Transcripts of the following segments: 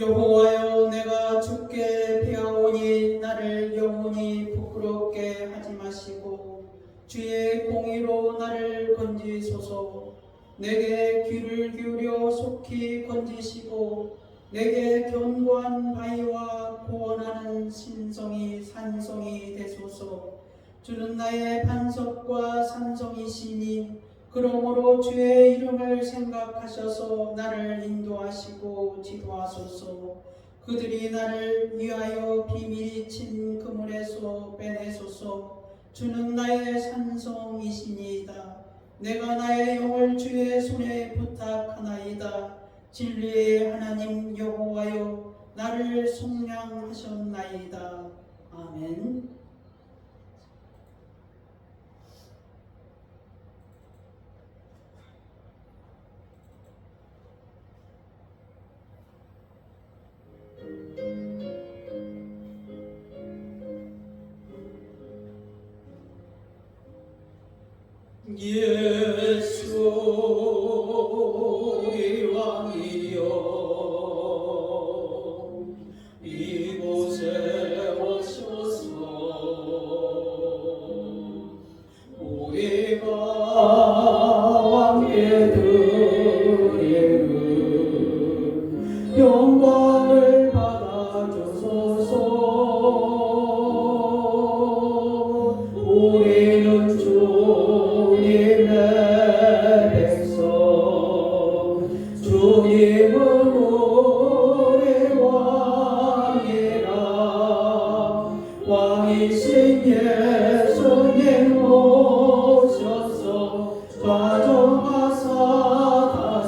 여호와여, 내가 주께 배워오니 나를 영원히 부끄럽게 하지 마시고 주의 공의로 나를 건지소서. 내게 귀를 기울여 속히 건지시고 내게 견고한 바위와 구원하는 산성이 되소서. 주는 나의 반석과 산성이시니 그러므로 주의 이름을 생각하셔서 나를 인도하시고 지도하소서. 그들이 나를 위하여 비밀이 친 그물에서 빼내소서. 주는 나의 산성이시니이다. 내가 나의 영을 주의 손에 부탁하나이다. 진리의 하나님 여호와여, 나를 속량하셨나이다. 아멘. 예수 우리 왕이여, 이곳에 오셔서 우리가 왕께 드리는 영광을 받아주소서. 우리는 주님의 백성, 주님은 우리 왕이라. 왕이신 예수님 오셔서 좌정하사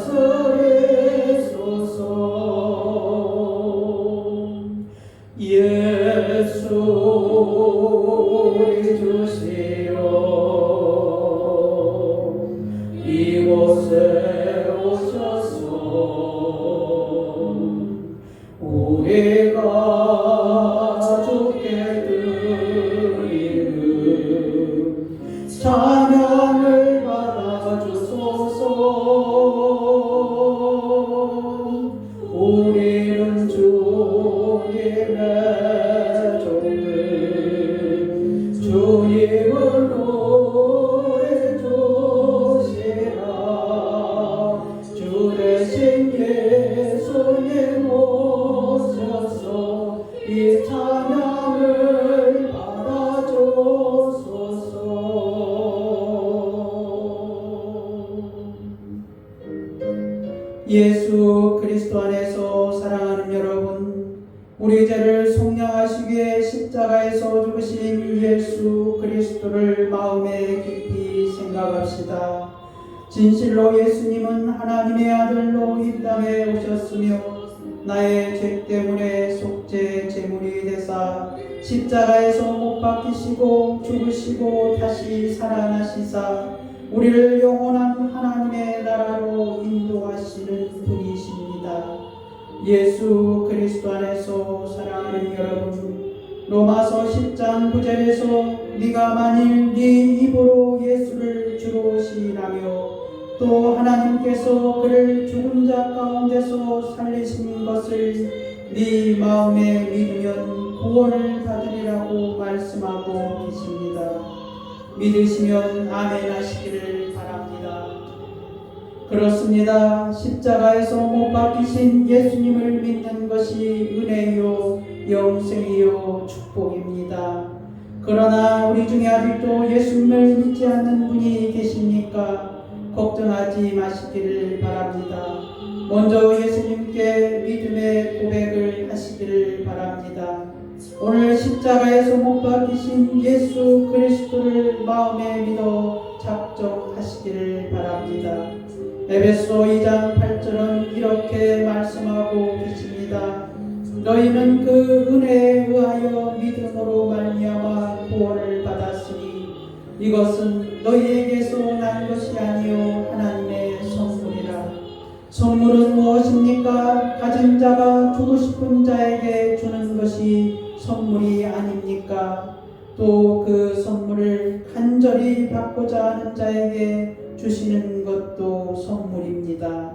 다스리소서. 예수 우리 주시여, 이곳에 오셔서 우리가 주께 드리는 찬양을 받아주소서. 우리는 주님의 종들, 주님은 우리 주시라. 주 대신 예수님 오셔서 이 찬양을 받아주소서. 예수 그리스도 안에서 사랑하는 여러분, 우리 죄를 속량하시기에 십자가에서 죽으신 예수 그리스도를 마음에 깊이 생각합시다. 진실로 예수님은 하나님의 아들로 이 땅에 오셨으며 나의 죄 때문에 속죄 제물이 되사 십자가에서 못 박히시고 죽으시고 다시 살아나시사 우리를 영원한 하나님의 나라로 인도하시는 분이십니다. 예수 그리스도 안에서 사랑하는 여러분, 로마서 10장 9절에서 네가 만일 네 입으로 예수를 주로 시인하며 또 하나님께서 그를 죽은 자 가운데서 살리신 것을 네 마음에 믿으면 구원을 받으리라고 말씀하고 계십니다. 믿으시면 아멘 하시기를 바랍니다. 그렇습니다. 십자가에서 못 박히신 예수님을 믿는 것이 은혜요 영생이요 축복입니다. 그러나 우리 중에 아직도 예수님을 믿지 않는 분이 계십니까? 걱정하지 마시기를 바랍니다. 먼저 예수님께 믿음의 고백을 하시기를 바랍니다. 오늘 십자가에서 못 박히신 예수 그리스도를 마음에 믿어 작정하시기를 바랍니다. 에베소 2장 8절은 이렇게 말씀하고 계십니다. 너희는 그 은혜에 의하여 믿음으로 말미암아 구원을 받았으니 이것은 너희에게서 난 것이 아니요 하나님의 선물이라. 선물은 무엇입니까? 가진 자가 주고 싶은 자에게 주는 것이 선물이 아닙니까? 또 그 선물을 간절히 받고자 하는 자에게 주시는 것도 선물입니다.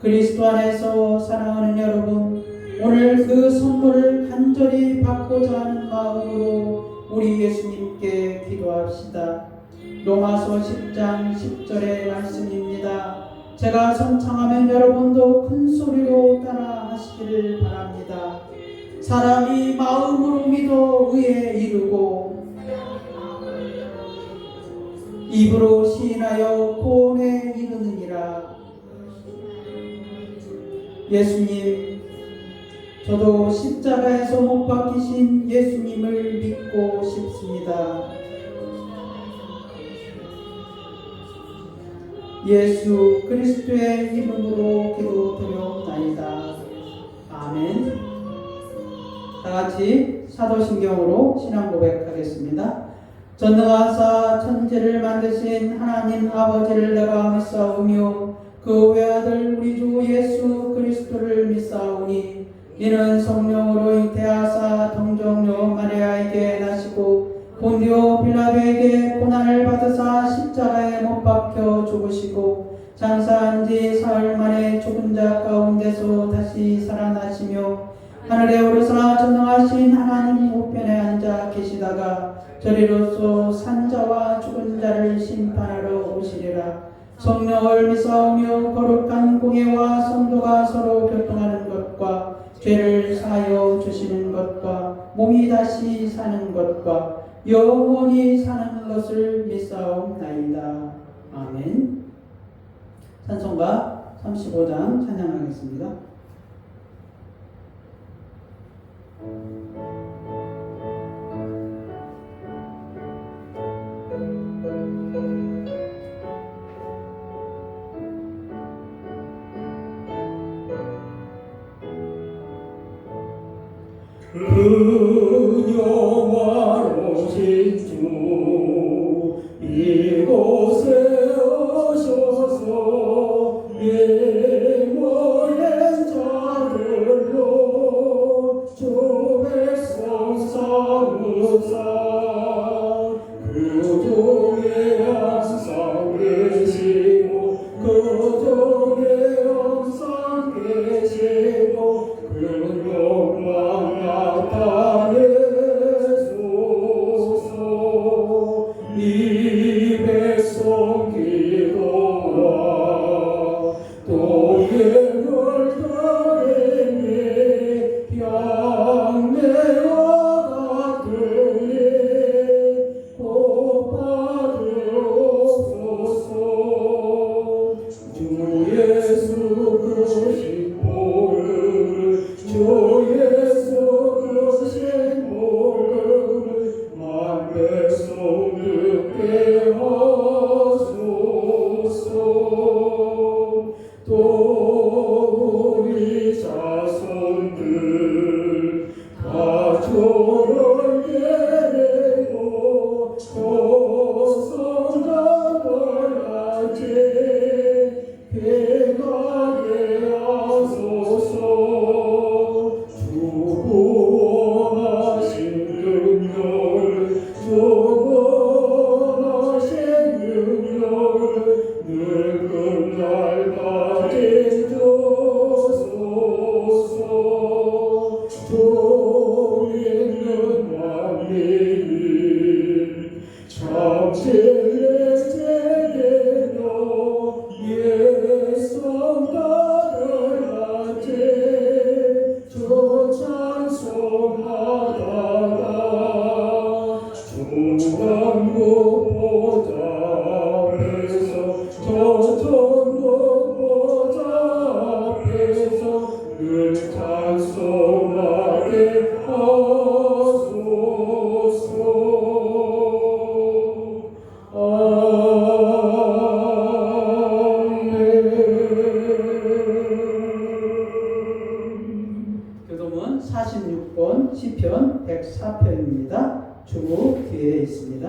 그리스도 안에서 사랑하는 여러분, 오늘 그 선물을 간절히 받고자 하는 마음으로 우리 예수님께 기도합시다. 로마서 10장 10절의 말씀입니다. 제가 선창하면 여러분도 큰 소리로 따라 하시기를 바랍니다. 사람이 마음으로 믿어 의에 이르고 입으로 시인하여 구원에 이르느니라. 예수님, 저도 십자가에서 못 박히신 예수님을 믿고 싶습니다. 예수 그리스도의 이름으로 기도드려옵나이다. 아멘. 다같이 사도신경으로 신앙 고백하겠습니다. 전능하사 천지를 만드신 하나님 아버지를 내가 믿사오며 그 외아들 우리 주 예수 그리스도를 믿사오니 이는 성령으로 잉태하사 동정녀 마리아에게 나시고 본디오 빌라도에게 고난을 받으사 십자가에 못 박혀 죽으시고 장사한 지 사흘 만에 죽은 자 가운데서 다시 살아나시며 하늘에 오르사 전능하신 하나님 우편에 앉아 계시다가 저리로서 산자와 죽은 자를 심판하러 오시리라. 성령을 믿사오며 거룩한 공예와 성도가 서로 교통하는 것과 죄를 사하여 주시는 것과 몸이 다시 사는 것과 영원히 사는 것을 믿사옵나이다. 아멘. 찬송가 35장 찬양하겠습니다. 은영화로신 주 이곳에 오셔서 예모의 자들로 주 백성 삼으사 그 중에 항상 계시고 그 중에 항상 계시고 그 영광 나타내소서. 이 백성 기도와 또 예물들에게 향내와 같으니 곧 받으옵소서. 주 예수 그 신보를 주 예수 그 신보를 만백성 듣게 하소서. 또 우리 자손들 다 조를 데리고 조성자들 같이 배가게 하소서. 주 구원하신 능력을 주 구원하신 능력을 늙은 날까지 주소서. 주 믿는 만민이 참진리 제대로 예성가를 같이 주 찬송하다가 중간국 보좌 앞에서 저 천국 보좌 앞에서 늘 찬송하게 하소서. 교동은 46번 시편 104편입니다. 주부 뒤에 있습니다.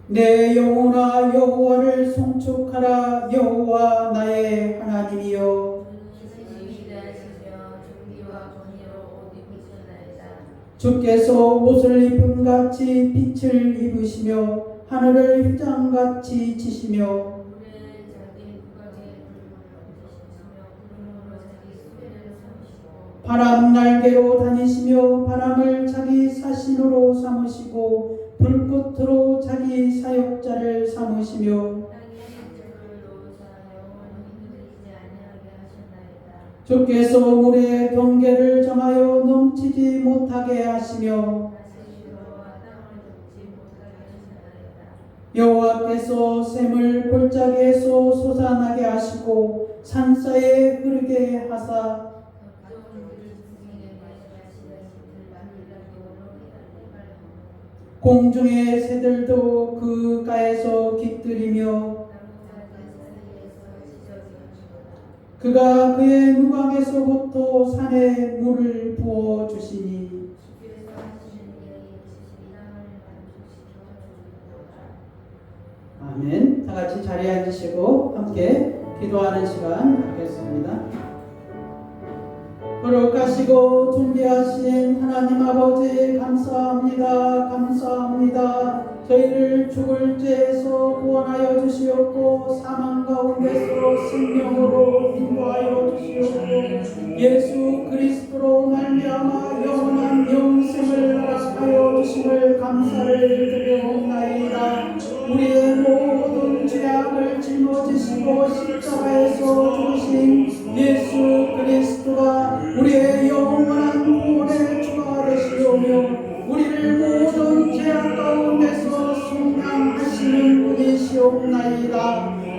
내 영혼아 여호와를 송축하라. 여호와 나의 하나님이여. 주께서 옷을 입음같이 빛을 입으시며 하늘을 휘장같이 치시며 바람 날개로 다니시며 바람을 자기 사신으로 삼으시고 불꽃으로 자기 사역자를 삼으시며 주께서 물의 경계를 정하여 넘치지 못하게 하시며 여호와께서 샘을 골짜기에서 솟아나게 하시고 산사에 흐르게 하사 공중의 새들도 그 가에서 깃들이며 그가 그의 누각에서부터 산에 물을 부어 주시니 아멘. 다 같이 자리에 앉으시고 함께 기도하는 시간 갖겠습니다. 거룩하시고 존귀하신 하나님 아버지 감사합니다. 감사합니다. 저희를 죽을 죄에서 구원하여 주시옵고 사망 가운데서 생명으로 인도하여 주시옵고 예수 그리스도로 말미암아 영원한 영생을 허락하여 주심을 감사를 드려옵나이다. 우리의 모든 죄악을 짊어지시고 십자가에서 죽으신 예수 그리스도가 우리의 영원한 구원의 주가 되시오며 우리를 모든 죄악 가운데서 속량하시는 분이시옵나이다.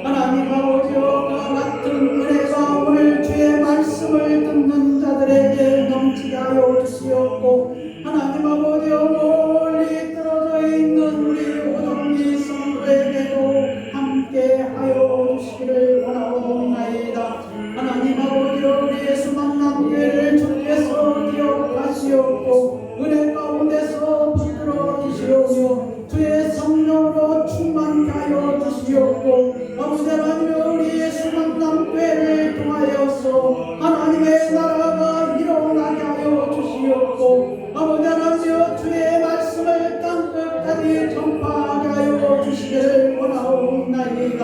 하나님 아버지여 그와 같은 은혜가 오늘 주의 말씀을 듣는 자들에게 넘치게 하여 주시옵고 하나님 아버지여 멀리 떨어져 있는 우리 오정리 성도에게도 함께 하여 주시기를 원하옵나이다. 하나님 아버지여 우리 예수 만남교회를 주께서 기억하시옵고 은혜 가운데서 붙들어 주시오며 주의 성령으로 충만케 하여 주시옵고 아버지 하나님여 우리 예수 만남교회를 통하여서 하나님의 나라가 일어나게 하여 주시옵고 아버지 하나님여 주의 말씀을 땅끝까지 전파하게 하여 주시기를 원하옵나이다.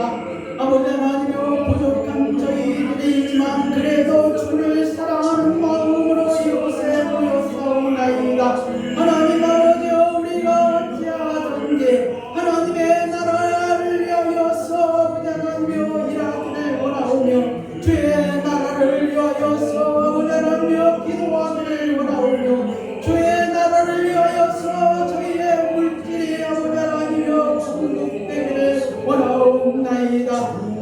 아버지 하나님여 부족한 저희들이지만 그래도 주를 사랑하는 마음으로 이곳에 모였사옵나이다. 하나님 아버지여 우리가 어찌하든지 하나님의 나라를 위하여서 아버지 하나님여 일하기를 원하오며 주의 나라를 위하여서 아버지 하나님여 기도하기를 원하오며 주의 나라를 위하여서 저희의 물질이 아버지 하나님여 공급되기를 원하옵나이다.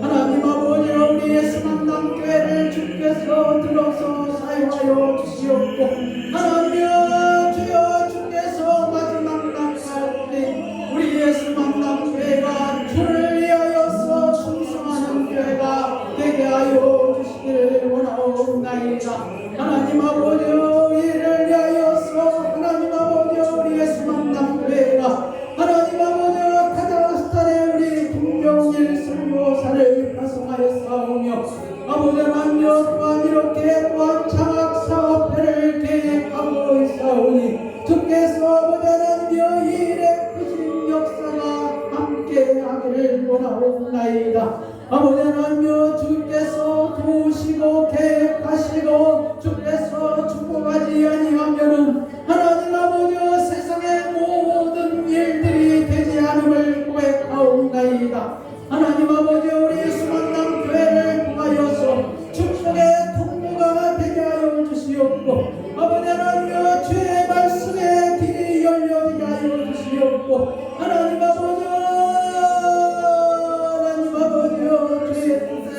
하나님 아버지여 우리 예수 만남교회를 주께서 들어서 사용하여 주시옵고 하나님여 주여 주께서 마지막 날까지 우리 예수 만남교회가 주를 위하여서 충성하는 교회가 되게 하여 주시기를 원하옵나이다. 하나님 아버지여 이를 위하여서 하나님 아버지여 우리 예수 만남교회가 하나님 아버지여 카자흐스탄의 우리 김병일 선교사를 파송하였사오며 아버지 하나님여 또한 이렇게 또한 장학사업회를 계획하고 있사오니 주께서 아버지 하나님여 이 일의 크신 역사가 함께 하기를 원하옵나이다. 아버지 하나님여 주께서 도우시고 계획하시고 주께서 축복하지 아니하면은 하나님 아버지여 세상의 모든 일들이 되지 않음을 고백하옵나이다. 하나님 아버지여 우리 예수 만남 교회를 통하여서 축복의 통로가 되게 하여 주시옵고 아버지 하나님여 주의 말씀의 길이 열려지게 하여 주시옵고 하나님 아버지여 주의 뜻에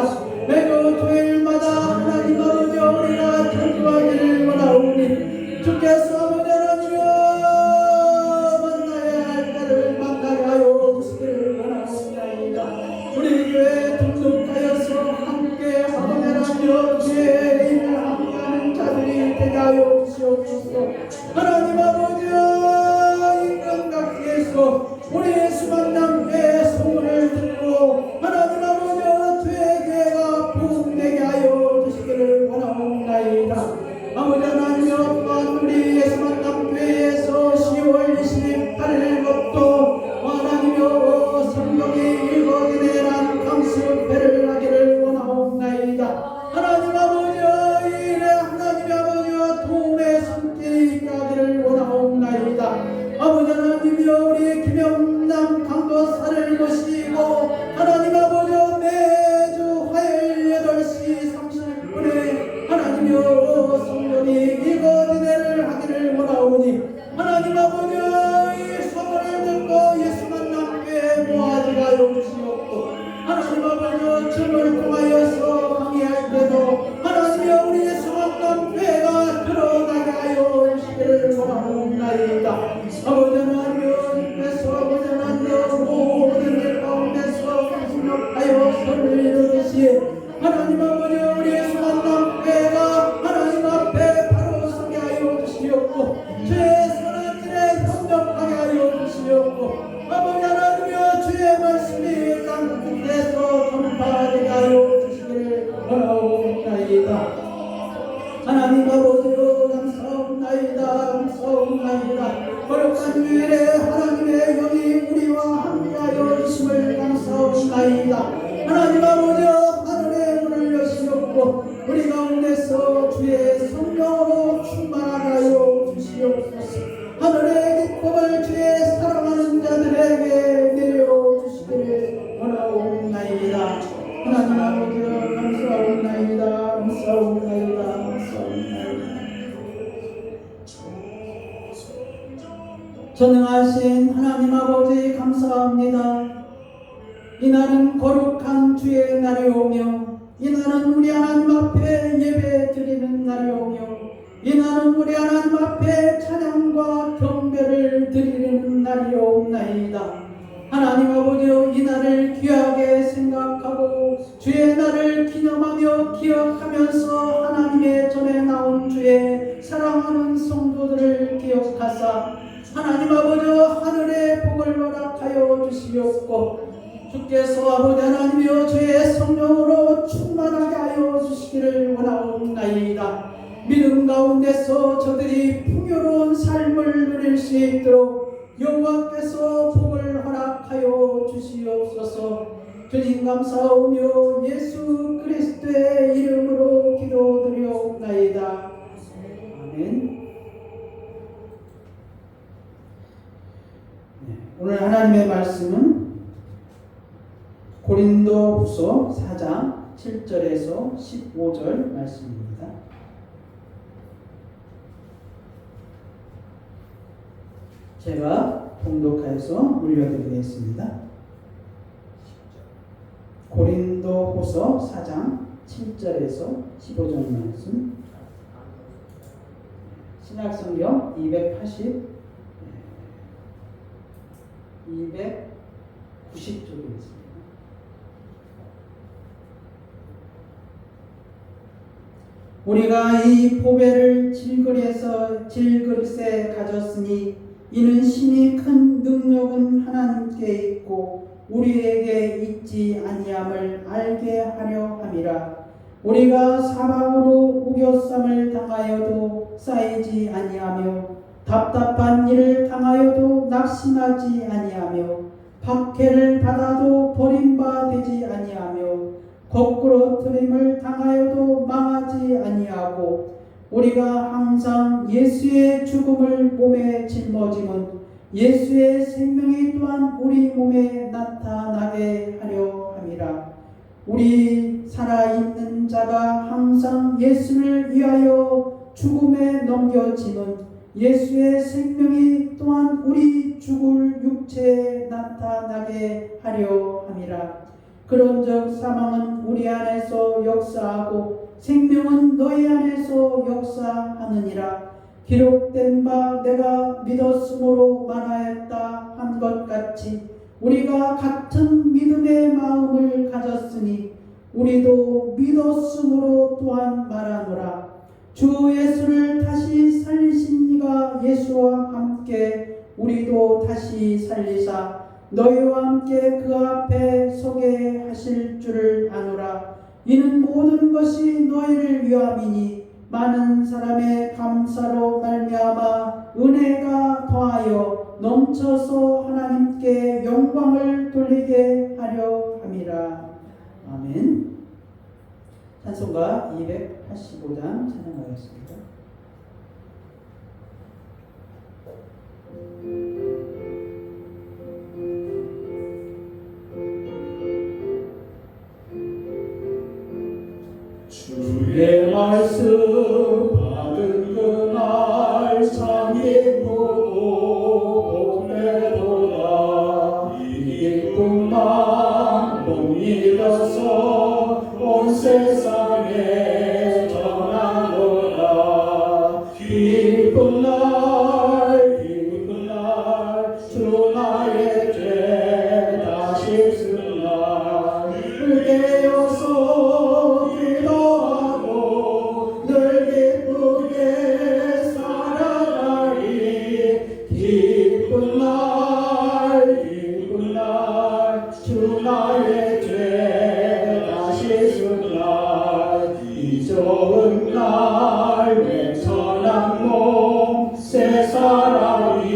원하옵나이다. 매주 토요일마다 하나님 아버지 우리가 전주하기를 원하오니 주께서 아버지 하나님이여 만나야 할 때를 만나게 하여 주시기를 원하옵나이다. 우리 교회에 등록하여서 함께 아버지 하나님이여 주의 일을 함께하는 자들이 되게 하여 주시옵소서. 하나님 아버지여 인간각기에서 우리 수만남교회 소문을 듣고 하나님 아버지여 주의 교회가 부흥되게 하여 주시기를 원하옵나이다. 아버지 하나님이여 또한 우리 수만남교회에서 10월 28일 것도 하나님이여 성경이 읽어지는 강습회를 하기를 원하옵나이다. 하나님 아버지여 이 일에 하나님 아버지와 도움의 손길이 있게 하기를 원하옵나이다. 아버지 하나님이여 우리 김영남 강도사를 모시고 하나님 아버지여 매주 화요일 8시 30분에 하나님이여 성경이 읽어지는 하기를 원하오니 하나님 아버지여 이 소문을 듣고 예수 만남교회에 모아지게 하여 주시옵고 하나님 아버지여 춤을 통하여서 강의할 때도 하나님이여 우리 예수 만남교회가 드러나게 하여 주시기를 원하옵나이다. 아버지 하나님이여 주께서 아버지 하나님이여 모든 일 가운데서 승력하여 선을 이루듯이 하나님 아버지여 우리 예수 만남교회가 하나님 앞에 바로 서게 하여 주시옵고 주의 선한 일에 협력하게 하여 주시옵고 아버지 하나님이여 주의 말씀이 땅 끝에서 전파되게 하여 주시기를 원하옵나이다. 하나님 아버지여 감사옵나이다. 감사옵나이다. 거룩한 주일에 하나님의 영이 우리와 함께하여 주심을 감사옵나이다. 하나님 아버지여 하늘의 문을 여시옵고 우리 가운데서 주의 성령으로 충만하게 하여 주시옵소서. 하늘의 기쁨을 주의 사랑하는 자들에게 내려주시기를 원하옵나이다. 하나님 아버지여 감사옵나이다. 감사옵나이다. 감사옵나이다. 전능하신 하나님 아버지 감사합니다. 이날은 거룩한 주의 날이오며 이날은 우리 하나님 앞에 예배 드리는 날이오며 이날은 우리 하나님 앞에 찬양과 경배를 드리는 날이옵나이다. 하나님 아버지여 이 날을 귀하게 생각하고 주의 날을 기념하며 기억하면서 하나님의 전에 나온 주의 사랑하는 성도들을 기억하사 하나님 아버지여 하늘의 복을 허락하여 주시옵고 주께서 아버지 하나님이여 주의 성령으로 충만하게 하여 주시기를 원하옵나이다. 믿음 가운데서 저들이 풍요로운 삶을 누릴 수 있도록 여호와께서 복을 허락하여 주시옵소서. 주님 감사하오며 예수 그리스도의 이름으로 기도드리옵나이다. 아멘. 오늘 하나님의 말씀은 고린도후서 4장 7절에서 15절 말씀입니다. 제가 봉독하여서 물려드리겠습니다. 고린도후서 4장 7절에서 15절 말씀, 신약성경 290쪽에 있습니다. 우리가 이 보배를 질그릇에 가졌으니 이는 심히 큰 능력은 하나님께 있고 우리에게 있지 아니함을 알게 하려 함이라. 우리가 사방으로 우겨쌈을 당하여도 쌓이지 아니하며 답답한 일을 당하여도 낙심하지 아니하며 박해를 받아도 버림받지 아니하며 거꾸로 트림을 당하여도 망하지 아니하고 우리가 항상 예수의 죽음을 몸에 짊어짐은 예수의 생명이 또한 우리 몸에 나타나게 하려 함이라. 우리 살아있는 자가 항상 예수를 위하여 죽음에 넘겨짐은 예수의 생명이 또한 우리 죽을 육체에 나타나게 하려 함이라. 그런즉 사망은 우리 안에 역사하고 생명은 너희 안에서 역사하느니라. 기록된 바 내가 믿었으므로 말하였다 한 것 같이 우리가 같은 믿음의 마음을 가졌으니 우리도 믿었으므로 또한 말하노라. 주 예수를 다시 살리신 이가 예수와 함께 우리도 다시 살리사 너희와 함께 그 앞에 서게 하실 줄을 아노라. 이는 모든 것이 너희를 위함이니 많은 사람의 감사로 말미암아 은혜가 더하여 넘쳐서 하나님께 영광을 돌리게 하려 함이라. 아멘. 찬송가 285장 찬양하겠습니다. 주의 말씀 받은 그날 참 기쁘고 보내도다. 이 기쁜 마음 못 잃어서 온 세상에 전하노라. 기쁜 날 주 나의 죄 다시 쓴 날 깨어서 기도하고 늘 기쁘게 살아가리. 기쁜 날 주 나의 죄 다시 쓴 날 이 좋은 날 외천한 몸 새 사람이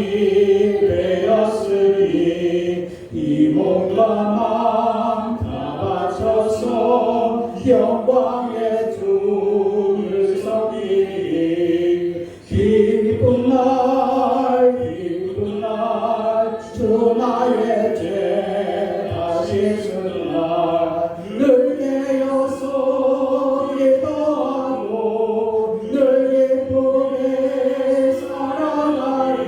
되었으니 이 몸과 마음 다 바쳐서 영광의 주를 섬기리. 기쁜 날 주 나의 죄 다시 쓴 날 늘 깨어서 기도하고 늘 기쁘게 살아가리.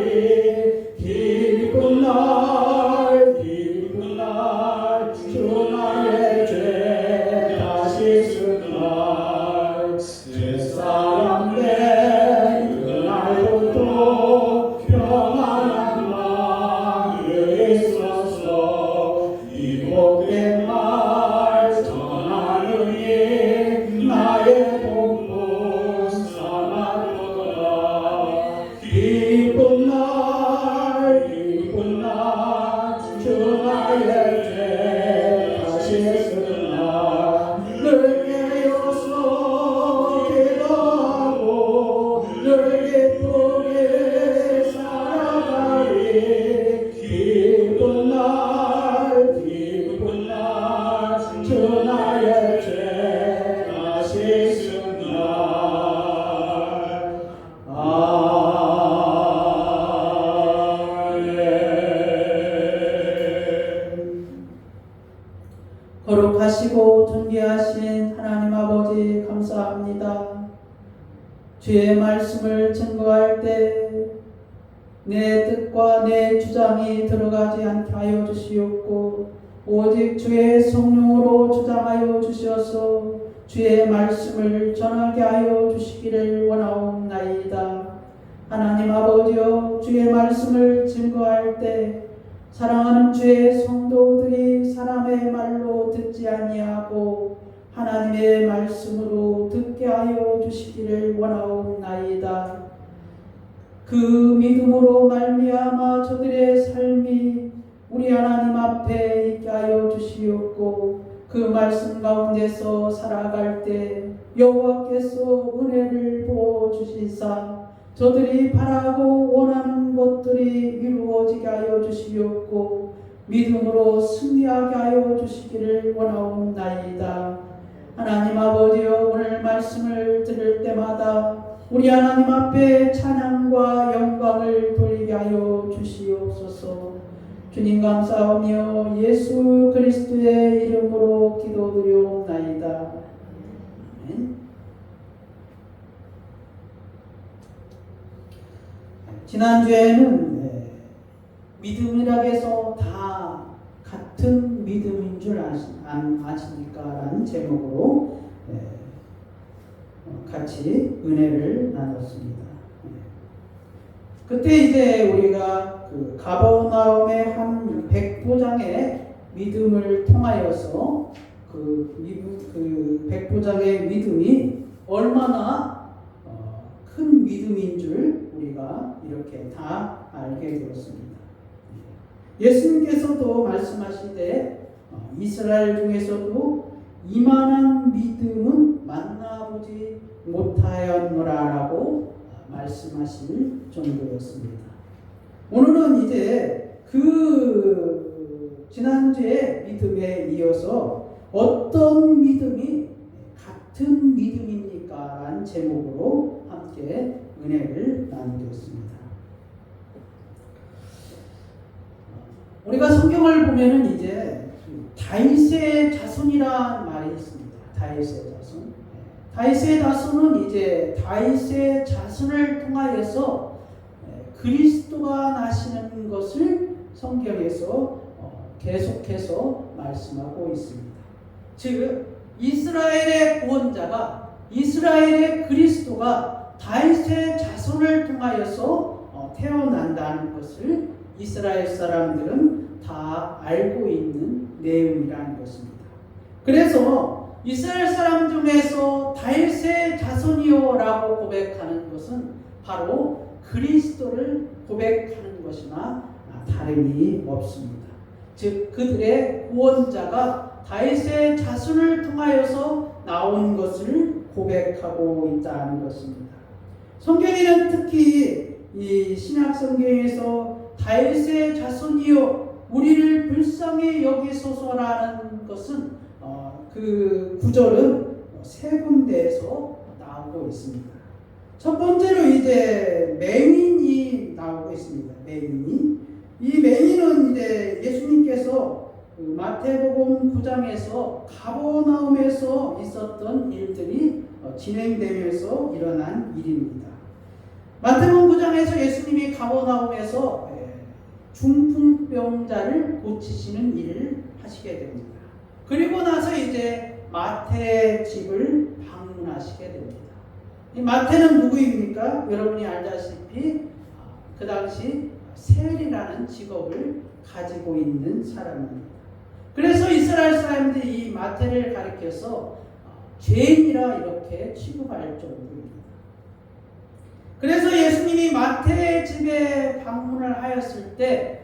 기쁜 날 주 나의 죄 다시 쓴 날 옛사람 된 그날부터 평안한 마음이 있어서 이 복의 말 전하느니 나의 본분 삼았도다. 기쁜 날 주 나의 죄 다시 쓴 날 늘 깨어서 기도하고 늘 기쁘게 살아가리. 기쁜 날 주 나의 죄 다시 쓴 날. 거룩하시고 존귀하신 하나님 아버지 감사합니다. 주의 말씀을 증거할 때 내 뜻과 내 주장이 들어가지 않게 하여 주시옵고 오직 주의 성령으로 주장하여 주셔서 주의 말씀을 전하게 하여 주시기를 원하옵나이다. 하나님 아버지여, 주의 말씀을 증거할 때 사랑하는 주의 성도들이 사람의 말로 듣지 아니하고 하나님의 말씀으로 듣게 하여 주시기를 원하옵나이다. 그 믿음으로 말미암아 저들의 삶이 우리 하나님 앞에 있게 하여 주시옵고 그 말씀 가운데서 살아갈 때 여호와께서 은혜를 부어 주시사 저들이 바라고 원하는 것들이 이루어지게 하여 주시옵고 믿음으로 승리하게 하여 주시기를 원하옵나이다. 하나님 아버지여, 오늘 말씀을 들을 때마다 우리 하나님 앞에 찬양과 영광을 돌리게 하여 주시옵소서. 주님 감사하며 예수 그리스도의 이름으로 기도드리옵나이다. 아멘. 지난주에는 믿음이라 해서 다 같은 믿음인 줄 아십니까? 라는 제목으로 같이 은혜를 나눴습니다. 그때 이제 우리가 그 가버나움의 한 백부장의 믿음을 통하여서 그 백부장의 믿음이 얼마나 큰 믿음인 줄 우리가 이렇게 다 알게 되었습니다. 예수님께서도 말씀하시되 이스라엘 중에서도 이만한 믿음은 만나보지 못하였노라라고 말씀하실 정도였습니다. 오늘은 이제 그 지난주의 믿음에 이어서 어떤 믿음이 같은 믿음입니까? 라는 제목으로 함께 은혜를 나누겠습니다. 우리가 성경을 보면은 이제 다윗의 자손이라는 말이 있습니다. 다윗의 자손. 다윗의 자손은 이제 다윗의 자손을 통하여서 그리스도가 나시는 것을 성경에서 계속해서 말씀하고 있습니다. 즉 이스라엘의 구원자가 이스라엘의 그리스도가 다윗의 자손을 통하여서 태어난다는 것을 이스라엘 사람들은 다 알고 있는 내용이라는 것입니다. 그래서 이스라엘 사람 중에서 다윗의 자손이요라고 고백하는 것은 바로 그리스도를 고백하는 것이나 다름이 없습니다. 즉 그들의 구원자가 다윗의 자손을 통하여서 나온 것을 고백하고 있다는 것입니다. 성경에는 특히 이 신약 성경에서 다윗의 자손이요 우리를 불쌍히 여기소서라는 것은 그 구절은 세 군데에서 나오고 있습니다. 첫 번째로 이제 맹인이 나오고 있습니다. 맹인이. 이 맹인은 이제 예수님께서 마태복음 9장에서 가버나움에서 있었던 일들이 진행되면서 일어난 일입니다. 마태복음 9장에서 예수님이 가버나움에서 중풍병자를 고치시는 일을 하시게 됩니다. 그리고 나서 이제 마태의 집을 방문하시게 됩니다. 이 마태는 누구입니까? 여러분이 알다시피 그 당시 세리라는 직업을 가지고 있는 사람입니다. 그래서 이스라엘 사람들이 이 마태를 가리켜서 죄인이라 이렇게 취급할 정도입니다. 그래서 예수님이 마태의 집에 방문을 하였을 때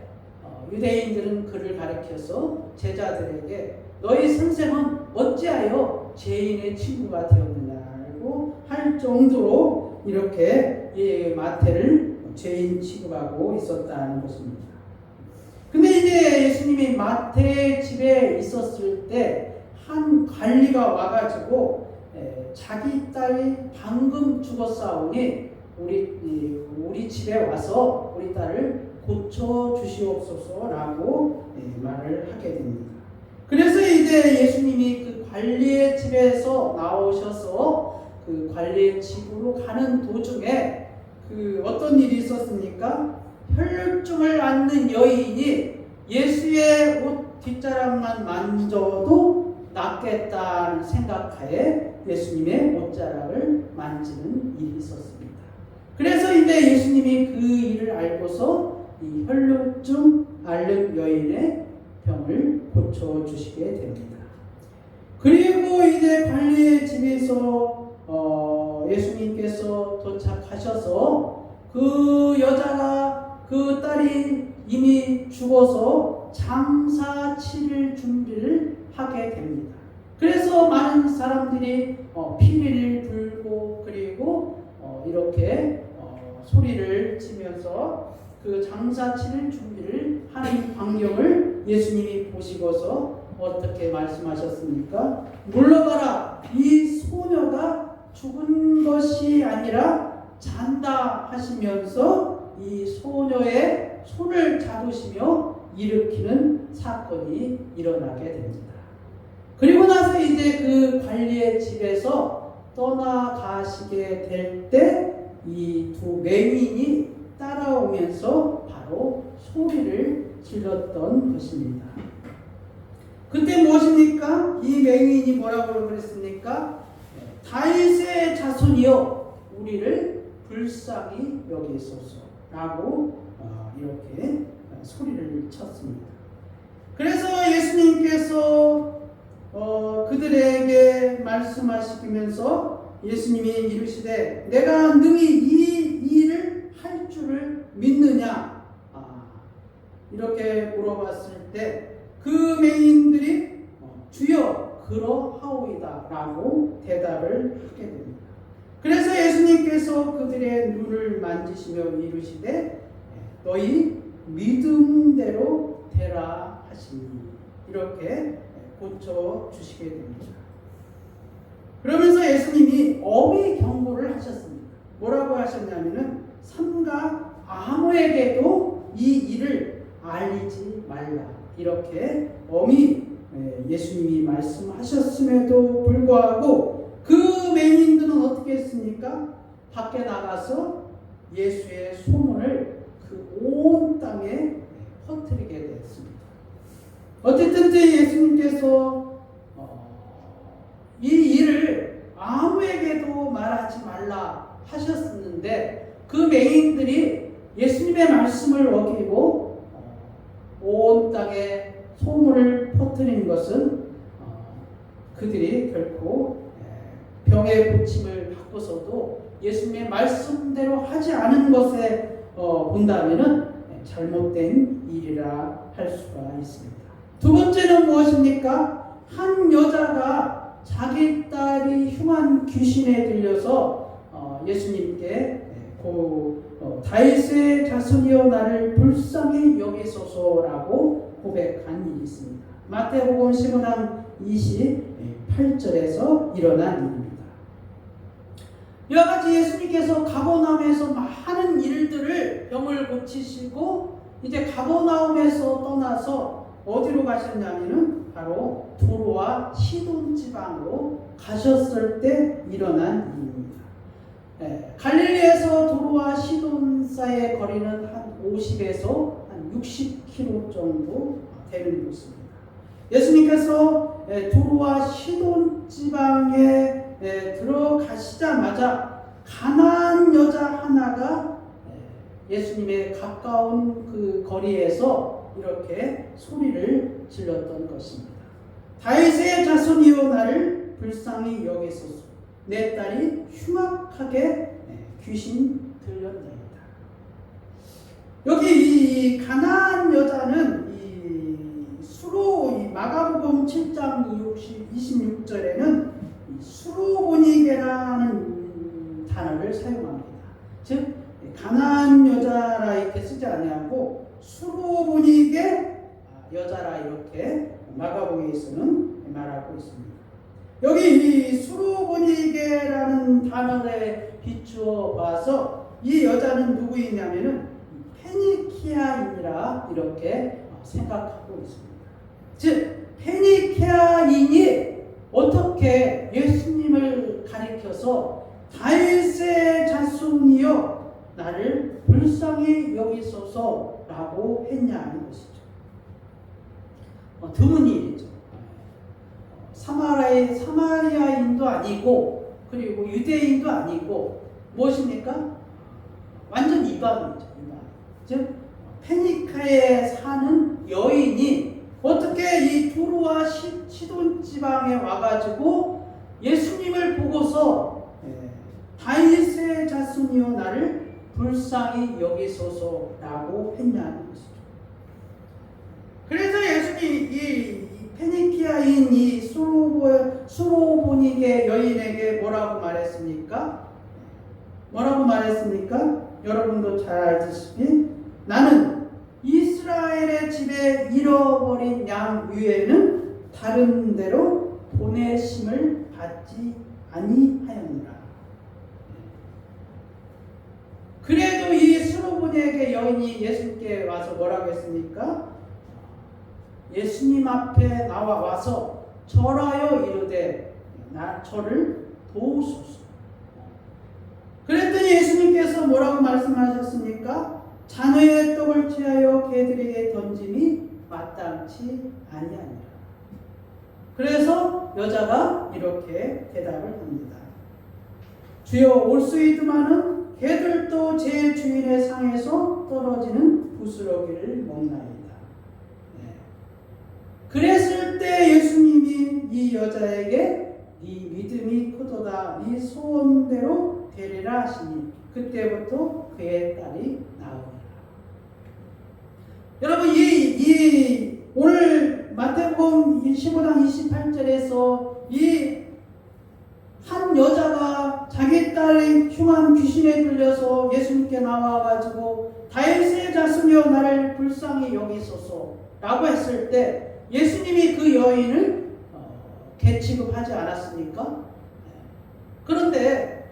유대인들은 그를 가리켜서 제자들에게 너희 선생은 어찌하여 죄인의 친구가 되었느냐고 할 정도로 이렇게 마태를 죄인 취급하고 있었다는 것입니다. 근데 이제 예수님이 마태의 집에 있었을 때 한 관리가 와가지고 자기 딸이 방금 죽었사오니 우리 집에 와서 우리 딸을 고쳐 주시옵소서라고 말을 하게 됩니다. 그래서 이제 예수님이 그 관리의 집에서 나오셔서 그 관리의 집으로 가는 도중에 그 어떤 일이 있었습니까? 혈루증을 앓는 여인이 예수의 옷 뒷자락만 만져도 낫겠다는 생각하에 예수님의 옷자락을 만지는 일이 있었습니다. 그래서 이제 예수님이 그 일을 알고서 이 혈루증 앓는 여인의 병을 고쳐주시게 됩니다. 그리고 이제 관리의 집에서 예수님께서 도착하셔서 그 여자가 그 딸이 이미 죽어서 장사 치를 준비를 하게 됩니다. 그래서 많은 사람들이 피리를 불고 그리고 이렇게 소리를 치면서 그 장사 치를 준비를 하는 광경을 예수님이 보시고서 어떻게 말씀하셨습니까? 물러가라, 이 소녀가 죽은 것이 아니라 잔다 하시면서 이 소녀의 손을 잡으시며 일으키는 사건이 일어나게 됩니다. 그리고 나서 이제 그 관리의 집에서 떠나가시게 될 때 이 두 맹인이 따라오면서 바로 소리를 질렀던 것입니다. 그때 무엇입니까? 이 맹인이 뭐라고 그랬습니까? 다윗의 자손이여 우리를 불쌍히 여기소서라고 이렇게 소리를 쳤습니다. 그래서 예수님께서 그들에게 말씀하시면서 예수님이 이르시되 내가 능히 이 일을 할 줄을 믿느냐 이렇게 물어봤을 때 그 맹인들이 주여 그러하오이다 라고 대답을 하게 됩니다. 그래서 예수님께서 그들의 눈을 만지시며 이르시되 너희 믿음대로 되라 하시니 이렇게 고쳐주시게 됩니다. 그러면서 예수님이 엄히 경고를 하셨습니다. 뭐라고 하셨냐면은 삼가 아무에게도 이 일을 알리지 말라 이렇게 엄히 예수님이 말씀하셨음에도 불구하고 그 맹인들은 어떻게 했습니까? 밖에 나가서 예수의 소문을 그 온 땅에 퍼뜨리게 됐습니다. 어쨌든 예수님께서 이 일을 아무에게도 말하지 말라 하셨었는데 그 맹인들이 예수님의 말씀을 어기고 온 땅에 소문을 퍼뜨린 것은 그들이 결코 병의 고침을 받고서도 예수님의 말씀대로 하지 않은 것에 본다면은 잘못된 일이라 할 수가 있습니다. 두 번째는 무엇입니까? 한 여자가 자기 딸이 흉한 귀신에 들려서 예수님께 다윗의 자손이여 나를 불쌍히 여기소서라고 고백한 일이 있습니다. 마태복음 15장 28절에서 일어난 일입니다. 이와 같이 예수님께서 가버나움에서 많은 일들을 병을 고치시고 이제 가버나움에서 떠나서 어디로 가셨냐면은 바로 두로와 시돈 지방으로 가셨을 때 일어난 일입니다. 갈릴리에서 두로와 시돈 사이의 거리는 한 50에서 한 60km 정도 되는 곳입니다. 예수님께서 두로와 시돈 지방에 들어가시자마자 가나안 여자 하나가 예수님의 가까운 그 거리에서 이렇게 소리를 질렀던 것입니다. 다윗의 자손이여 나를 불쌍히 여기소서 내 딸이 흉악하게 귀신 들렸나이다. 여기 이 가나안 여자는 이 마가복음 7장 26절에는 수로보니게라는 단어를 사용합니다. 즉 가나안 여자라 이렇게 쓰지 아니하고 수로보니게 여자라 이렇게 마가복음에서는 말하고 있습니다. 여기 이 수로보니게라는 단어에 비추어 봐서 이 여자는 누구이냐면은 페니키아인이라 이렇게 생각하고 있습니다. 즉 페니키아인이 어떻게 예수님을 가리켜서 다윗의 자손이여 나를 불쌍히 여기소서라고 했냐는 것이죠. 드문 일이죠. 사마리아인도 아니고 그리고 유대인도 아니고 무엇입니까? 완전 이방인이죠. 즉 페니카에 사는 여인이 어떻게 이 두로와 시돈 지방에 와가지고 예수님을 보고서 다윗의 자손이여 나를 불쌍히 여기소서라고 했냐는 것이죠. 그래서 예수님이 이 페니키아인 이 수로보니게 여인에게 뭐라고 말했습니까? 여러분도 잘 알다시피 나는 이스라엘의 집에 잃어버린 양 위에는 다른 데로 보내심을 받지 아니하였느라. 그래도 이 수로보니게 여인이 예수님께 와서 뭐라고 했습니까? 예수님 앞에 와서 절하여 이르되 저를 도우소서. 그랬더니 예수님께서 뭐라고 말씀하셨습니까? 자녀의 떡을 취하여 개들에게 던짐이 마땅치 아니하니라. 그래서 여자가 이렇게 대답을 합니다. 주여, 올 수 있더만은 개들도 제 주인의 상에서 떨어지는 부스러기를 먹나이다. 네. 그랬을 때 예수님이 이 여자에게 네 믿음이 크도다, 네 소원대로 되리라 하시니 그때부터 그의 딸이 나오니라. 여러분, 오늘 마태복음 15장 28절에서 이 한 여자가 자기 딸의 흉한 귀신에 들려서 예수님께 나와가지고 다윗의 자손이여 나를 불쌍히 여기소서 라고 했을 때 예수님이 그 여인을 개취급하지 않았습니까? 그런데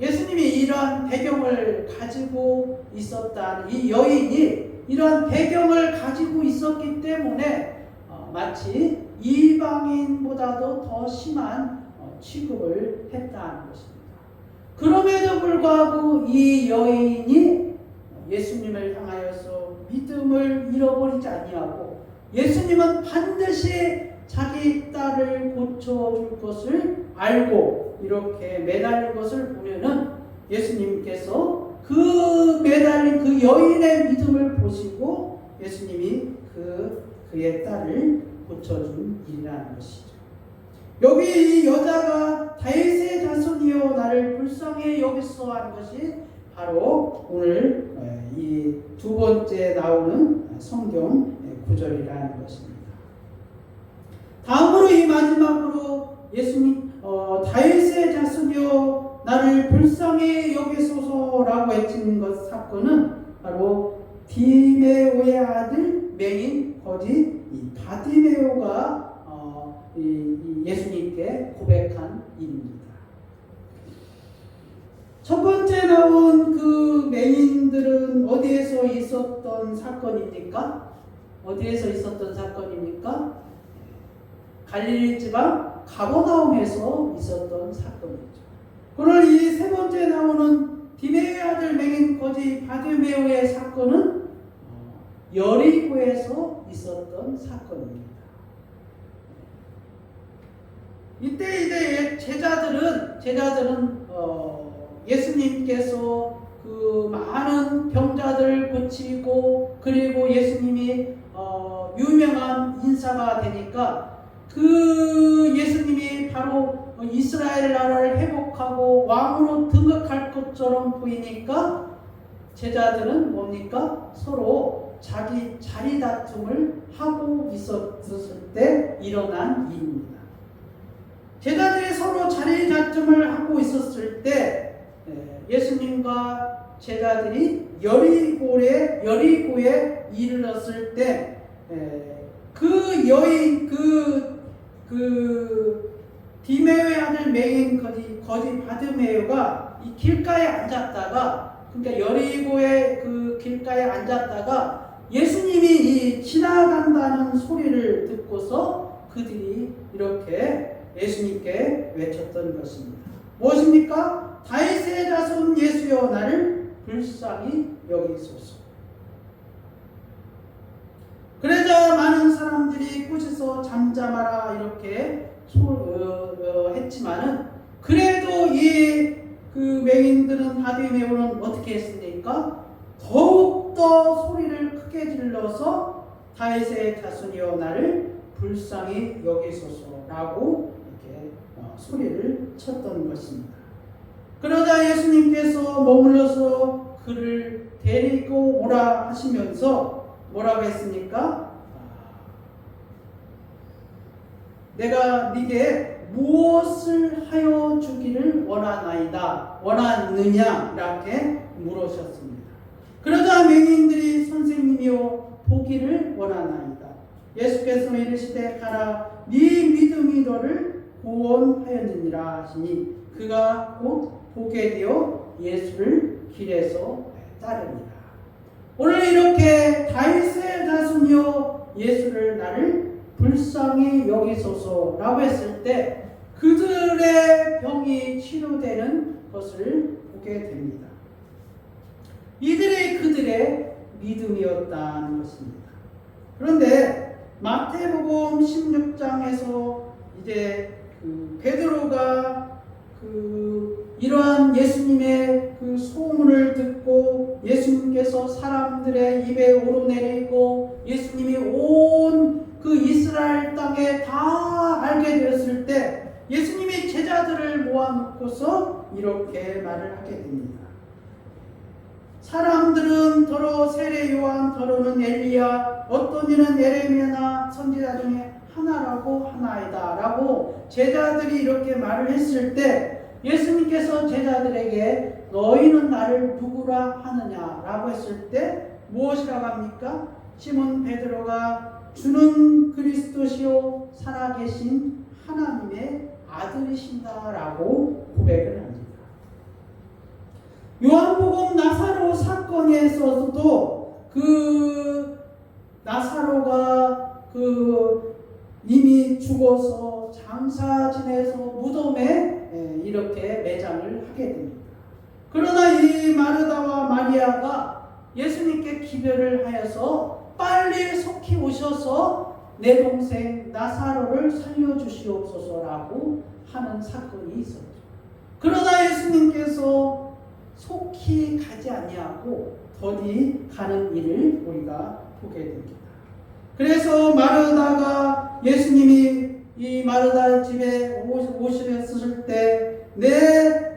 예수님이 이러한 배경을 가지고 있었다는, 이 여인이 이러한 배경을 가지고 있었기 때문에 마치 이방인보다도 더 심한 취급을 했다는 것입니다. 그럼에도 불구하고 이 여인이 예수님을 향하여서 믿음을 잃어버리지 아니하고 예수님은 반드시 자기 딸을 고쳐줄 것을 알고 이렇게 매달린 것을 보면은 예수님께서 그 매달린 그 여인의 믿음을 보시고 예수님이 그의 딸을 고쳐준 일이라는 것이죠. 여기 이 여자가 다윗의 자손이여 나를 불쌍히 여기소 하는 것이 바로 오늘 이 두 번째 나오는 성경 구절이라는 것입니다. 다음으로 이 마지막으로 예수님 다윗의 자손이여 나를 불쌍히 여기소서라고 외치는 것 사건은 바로 디메오의 아들 맹인 거지 이 바디메오가 예수님께 고백한 일입니다. 첫 번째 나온 그 맹인들은 어디에서 있었던 사건입니까? 어디에서 있었던 사건입니까? 갈릴리 지방 가버나움에서 있었던 사건이죠. 그러나 이 세 번째 나오는 디메오의 아들 맹인 거지 바디메오의 사건은 여리고에서 있었던 사건입니다. 이때 이제 제자들은 예수님께서 그 많은 병자들을 고치고 그리고 예수님이 유명한 인사가 되니까 그 예수님이 바로 이스라엘 나라를 회복하고 왕으로 등극할 것처럼 보이니까 제자들은 뭡니까? 서로 자기 자리 다툼을 하고 있었을 때 일어난 일입니다. 제자들이 서로 자리 다툼을 하고 있었을 때 예수님과 제자들이 여리고에 이르렀을 때 그 여인 그 디메오의 아들 맹인 거지 바드메오가 이 길가에 앉았다가, 그러니까 여리고의 그 길가에 앉았다가 예수님이 이 지나간다는 소리를 듣고서 그들이 이렇게 예수님께 외쳤던 것입니다. 무엇입니까? 다윗의 자손 예수여 나를 불쌍히 여기소서. 그러자 많은 사람들이 꾸짖어 잠잠하라 이렇게 했지만은 그래도 이 그 맹인들은 바디메오는 어떻게 했습니까? 더욱더 소리를 크게 질러서 다윗의 자손이여 나를 불쌍히 여기소서라고 이렇게 소리를 쳤던 것입니다. 그러자 예수님께서 머물러서 그를 데리고 오라 하시면서 뭐라고 했습니까? 내가 네게 무엇을 하여 주기를 원하느냐 이렇게 물으셨습니다. 그러자 맹인들이 선생님이여 보기를 원하나이다. 예수께서 이르시되 가라 네 믿음이 너를 구원하였느니라 하시니 그가 곧 보게 되어 예수를 길에서 따르니라. 오늘 이렇게 다윗의 자손이여 예수를 나를 불쌍히 여기소서라고 했을 때 그들의 병이 치료되는 것을 보게 됩니다. 이들이 그들의 믿음이었다는 것입니다. 그런데 마태복음 16장에서 이제 그 베드로가 이러한 예수님의 그 소문을 듣고 예수님께서 사람들의 입에 오르내리고 예수님이 온 그 이스라엘 땅에 다 알게 되었을 때 예수님이 제자들을 모아놓고서 이렇게 말을 하게 됩니다. 사람들은 더러 세례 요한, 더러는 엘리야, 어떤 이는 에레미야나 선지자 중에 하나라고 하나이다 라고 제자들이 이렇게 말을 했을 때 예수님께서 제자들에게 너희는 나를 누구라 하느냐 라고 했을 때 무엇이라고 합니까? 시몬 베드로가 주는 그리스도시요 살아계신 하나님의 아들이신다 라고 고백을 합니다. 요한복음 나사로 사건에서도 그 나사로가 이미 죽어서 장사 지내서 무덤에 이렇게 매장을 하게 됩니다. 그러나 이 마르다와 마리아가 예수님께 기별을 하여서 빨리 속히 오셔서 내 동생 나사로를 살려주시옵소서라고 하는 사건이 있었죠. 그러나 예수님께서 속히 가지 아니하고 더디 가는 일을 우리가 보게 됩니다. 그래서 마르다가 예수님이 이 마르다 집에 오셨을 때 내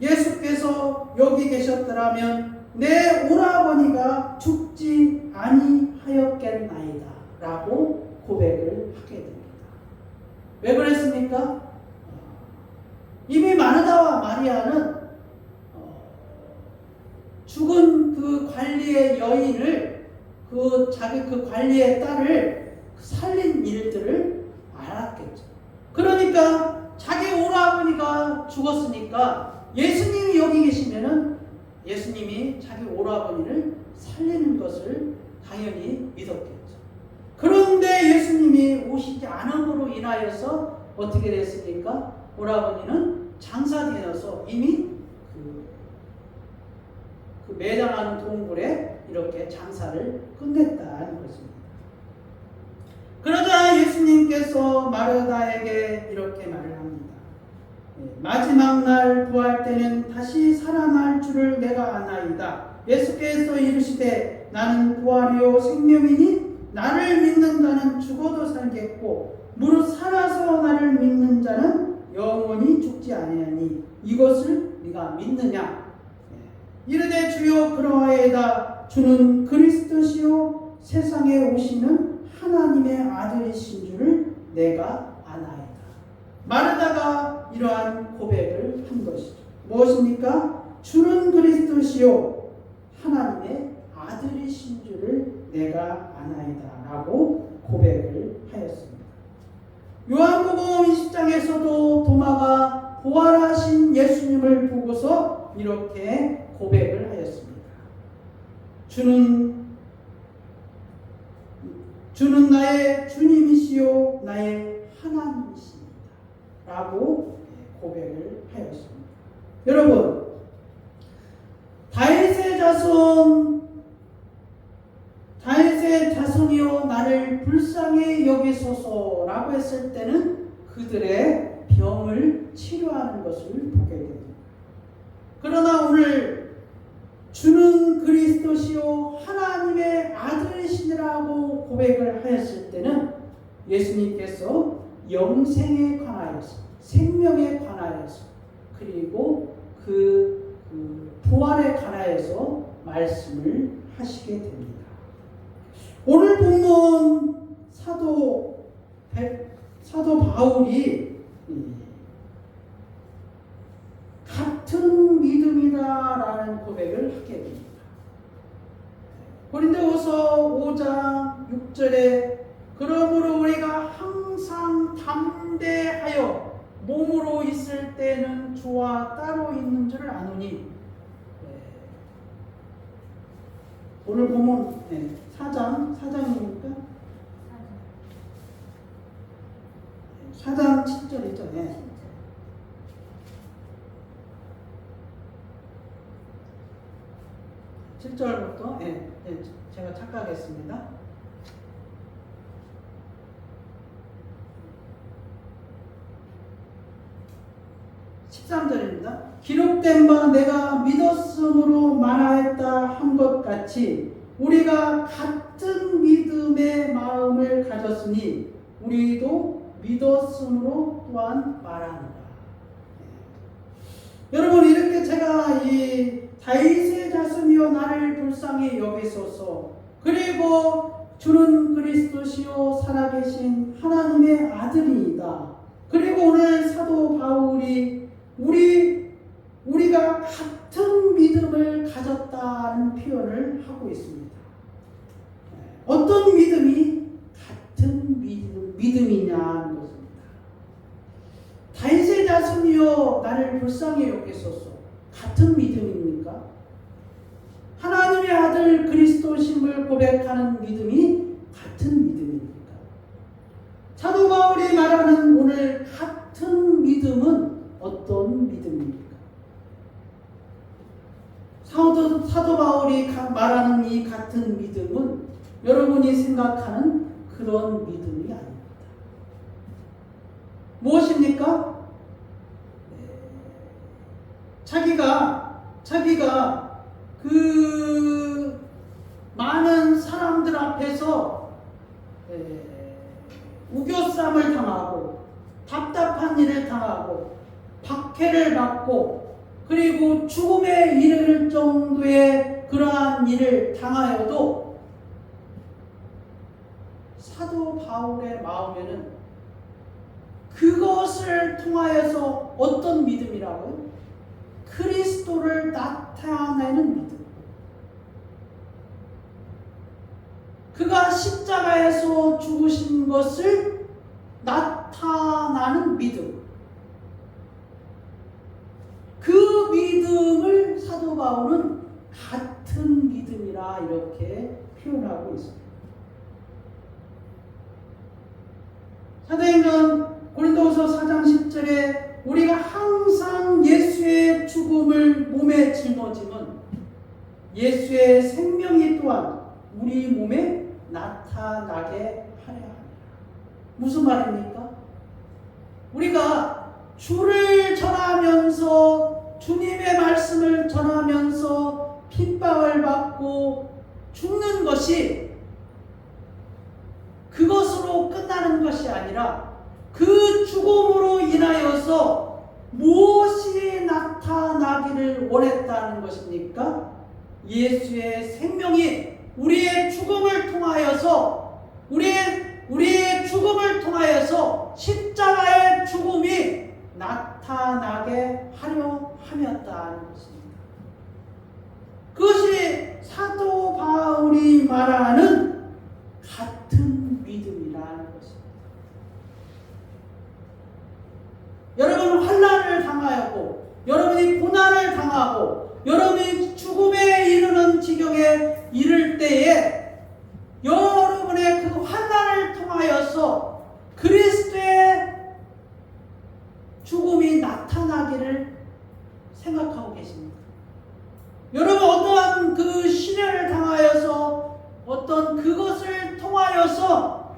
예수께서 여기 계셨더라면 내 오라버니가 죽지 아니하였겠나이다 라고 고백을 하게 됩니다. 왜 그랬습니까? 이미 마르다와 마리아는 죽은 그 관리의 여인을 자기 관리의 딸을 살린 일들을 알았겠죠. 그러니까 자기 오라버니가 죽었으니까 예수님이 여기 계시면은 예수님이 자기 오라버니를 살리는 것을 당연히 믿었겠죠. 그런데 예수님이 오시지 않음으로 인하여서 어떻게 됐습니까? 오라버니는 장사되어서 이미 그 매장하는 동굴에 이렇게 장사를 끝냈다는 것입니다. 그러자 예수님께서 마르다에게 이렇게 말을 합니다. 마지막 날 구할 때는 다시 살아날 줄을 내가 아나이다. 예수께서 이르시되 나는 부활이요 생명이니 나를 믿는 자는 죽어도 살겠고 무릇 살아서 나를 믿는 자는 영원히 죽지 아니하니 이것을 네가 믿느냐? 이르되 주여 그러하이다. 주는 그리스도시요 세상에 오시는 하나님의 아들이신 줄을 내가 아나이다. 마르다가 이러한 고백을 한 것이죠. 무엇입니까? 주는 그리스도시요 하나님의 아들이신 줄을 내가 아나이다 라고 고백을 하였습니다. 요한복음 20장에서도 도마가 부활하신 예수님을 보고서 이렇게 고백을 하였습니다. 주는 나의 주님이시요 나의 하나님이십니다 라고 고백을 하였습니다. 여러분, 다윗의 자손이여 나를 불쌍히 여기소서 라고 했을 때는 그들의 병을 치료하는 것을 보게 됩니다. 그러나 오늘 주는 그리스도시요 하나님의 아들이시라고 고백을 하였을 때는 예수님께서 영생에 관하여서 생명에 관하여서 그리고 그 부활에 관하여서 말씀을 하시게 됩니다. 오늘 본문 사도 바울이 같은 믿음이다라는 고백을 하게 됩니다. 고린도후서 5장 6절에 그러므로 우리가 항상 담대하여 몸으로 있을 때는 주와 따로 있는 줄 아노니 오늘 보면 4장입니까? 4장 7절이죠. 7절부터 제가 착각했습니다. 13절입니다. 기록된 바 내가 믿었으므로 말하였다 한 것 같이 우리가 같은 믿음의 마음을 가졌으니 우리도 믿었으므로 또한 말하노라. 여러분, 이렇게 제가 이 다윗의 자손이여 나를 불쌍히 여기소서, 그리고 주는 그리스도시요 살아계신 하나님의 아들이다. 그리고 오늘 사도 바울이 우리가 같은 믿음을 가졌다는 표현을 하고 있습니다. 어떤 믿음이 같은 믿음이냐는 것입니다. 다윗의 자손이여 나를 불쌍히 여기소서, 같은 믿음입니까? 하나님의 아들 그리스도심을 고백하는 믿음이 같은 믿음입니까? 사도 바울이 말하는 오늘 같은 믿음은 어떤 믿음입니까? 사도 바울이 말하는 이 같은 믿음은 여러분이 생각하는 그런 믿음이 아닙니다. 무엇입니까? 자기가 그 많은 사람들 앞에서 우겨쌈을 당하고 답답한 일을 당하고 박해를 받고 그리고 죽음에 이르를 정도의 그러한 일을 당하여도 사도 바울의 마음에는 그것을 통하여서 어떤 믿음이라고요? 그리스도를 나타내는 믿음. 그가 십자가에서 죽으신 것을 나타나는 믿음. 그 믿음을 사도 바울은 같은 믿음이라 이렇게 표현하고 있습니다. 사도행전 고린도후서 4장 10절에 우리가 항상 예수의 죽음을 몸에 짊어지면 예수의 생명이 또한 우리 몸에 나타나게 하려 합니다. 무슨 말입니까? 우리가 주를 전하면서 주님의 말씀을 전하면서 핍박을 받고 죽는 것이 그것으로 끝나는 것이 아니라 그 죽음으로 인하여서 무엇이 나타나기를 원했다는 것입니까? 예수의 생명이 우리의 죽음을 통하여서 우리의 죽음을 통하여서 십자가의 죽음이 나타나게 하려 함이었다는 것입니다. 그것이 사도 바울이 말하는 같은 믿음이라는 것입니다. 여러분 환난을 당하였고 여러분이 고난을 당하고 여러분이 죽음에 이르는 지경에 이를 때에 여러분의 그 환난을 통하여서 그리스도의 죽음이 나타나기를 생각하고 계십니다. 여러분 어떠한 그 시련을 당하여서 어떤 그것을 통하여서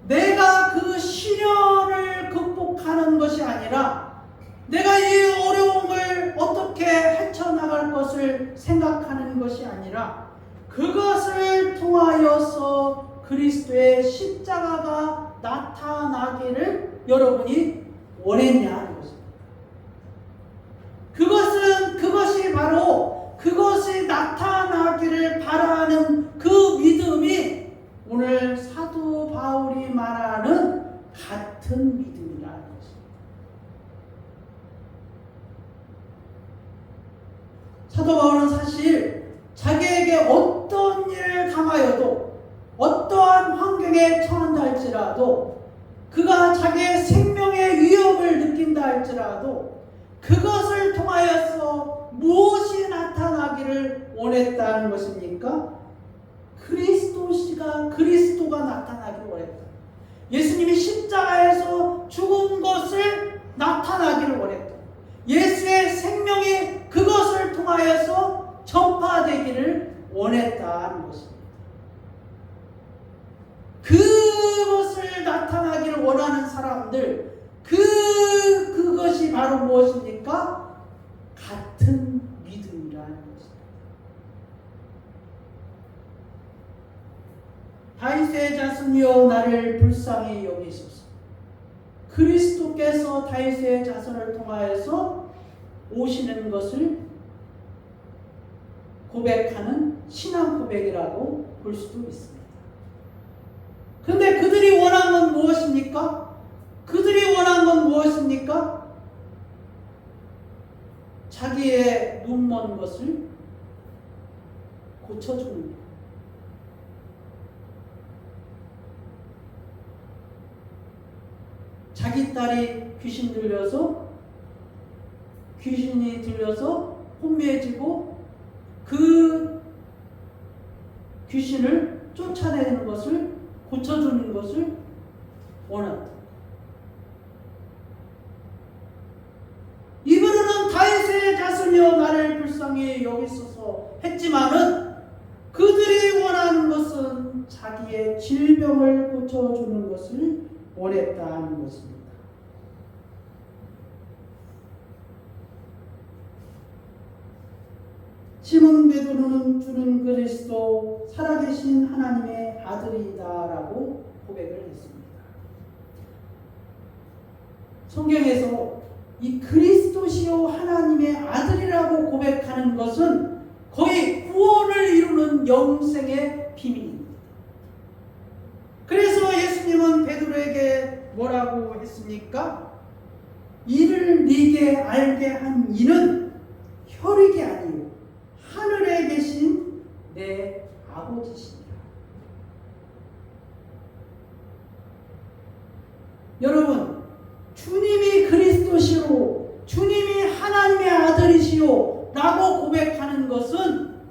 내가 그 시련을 극복하는 것이 아니라 내가 이 어려움을 어떻게 헤쳐나갈 것을 생각하는 것이 아니라 그것을 통하여서 그리스도의 십자가가 나타나기를 여러분이 원했냐는 것입니다. 그것이 바로 그것이 나타나기를 바라는 그 믿음이 오늘 사도 바울이 말하는 같은 믿음이라는 것입니다. 사도 바울은 사실 자기에게 어떤 일을 당하여도 어떠한 환경에 처한다 할지라도 그가 자기의 생명의 위협을 느낀다 할지라도 그것을 통하여서 무엇이 나타나기를 원했다는 것입니까? 그리스도가 나타나기를 원했다. 예수님이 십자가에서 죽은 것을 나타나기를 원했다. 예수의 생명이 그것을 통하여서 전파되기를 원했다는 것입니다. 그것을 나타나기를 원하는 사람들, 그것이 바로 무엇입니까? 같은 믿음이라는 것입니다. 다윗의 자손이여 나를 불쌍히 여기소서. 그리스도께서 다윗의 자손을 통하여서 오시는 것을 고백하는 신앙 고백이라고 볼 수도 있습니다. 근데 그들이 원한 건 무엇입니까? 그들이 원한 건 무엇입니까? 자기의 눈먼 것을 고쳐주는 것. 자기 딸이 귀신이 들려서 혼미해지고 그 귀신을 쫓아내는 것을 고쳐주는 것을 원한다. 이분은 다윗의 자손이여 나를 불쌍히 여기소서 했지만은 그들이 원하는 것은 자기의 질병을 고쳐주는 것을 원했다는 것입니다. 시몬 베드로는 주는 그리스도 살아계신 하나님의 아들이다라고 고백을 했습니다. 성경에서 이 그리스도시요 하나님의 아들이라고 고백하는 것은 거의 구원을 이루는 영생의 비밀입니다. 그래서 예수님은 베드로에게 뭐라고 했습니까? 이를 네게 알게 한 이는 혈육이 아니요 하늘에 계신 내 아버지시니라. 여러분, 주님이 그리스도시요 주님이 하나님의 아들이시요 라고 고백하는 것은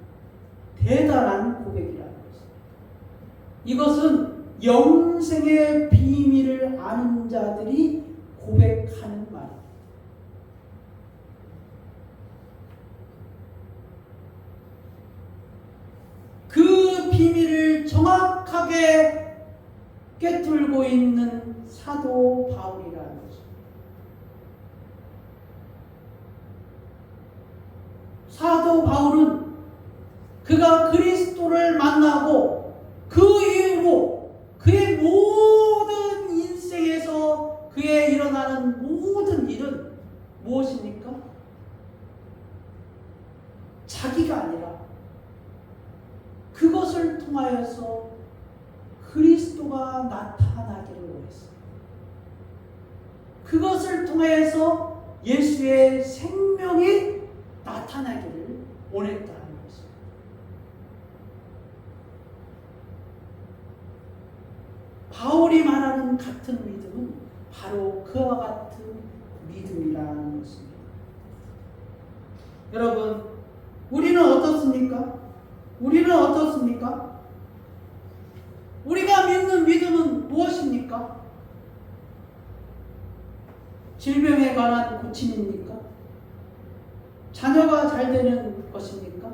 대단한 고백이라는 것입니다. 이것은 영생의 비밀을 아는 자들이 고백하는 말입니다. 그 비밀을 정확하게 꿰뚫고 있는 사도 바울이라는 것입니다. 사도 바울은 그가 그리스도를 만나고 그 이후로 그의 모든 인생에서 그의 일어나는 모든 일은 무엇입니까? 자기가 아니라 그것을 통하여서 그리스도가 나타나기를 원했습니다. 그것을 통해서 예수의 생명이 나타나기를 원했다는 것입니다. 바울이 말하는 같은 믿음은 바로 그와 같은 믿음이라는 것입니다. 여러분, 우리는 어떻습니까? 우리가 믿는 믿음은 무엇입니까? 질병에 관한 고침입니까? 자녀가 잘 되는 것입니까?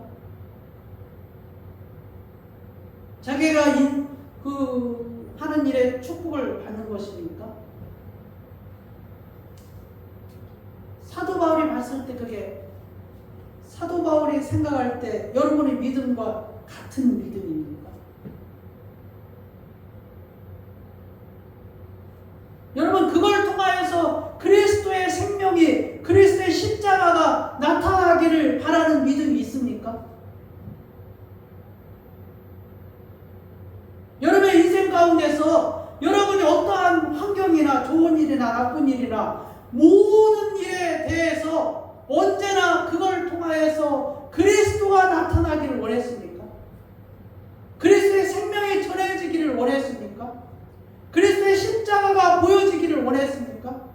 자기가 하는 일에 축복을 받는 것입니까? 사도 바울이 봤을 때 사도 바울이 생각할 때 여러분의 믿음과 같은 믿음입니까? 여러분, 그걸 통하여서 그리스도의 생명이, 그리스도의 십자가가 나타나기를 바라는 믿음이 있습니까? 여러분의 인생 가운데서 여러분이 어떠한 환경이나 좋은 일이나 나쁜 일이나 모든 일에 대해서 언제나 그걸 통하여서 그리스도가 나타나기를 원했습니까? 그리스도의 생명이 전해지기를 원했습니까? 그리스도의 십자가가 보여지기를 원했습니까?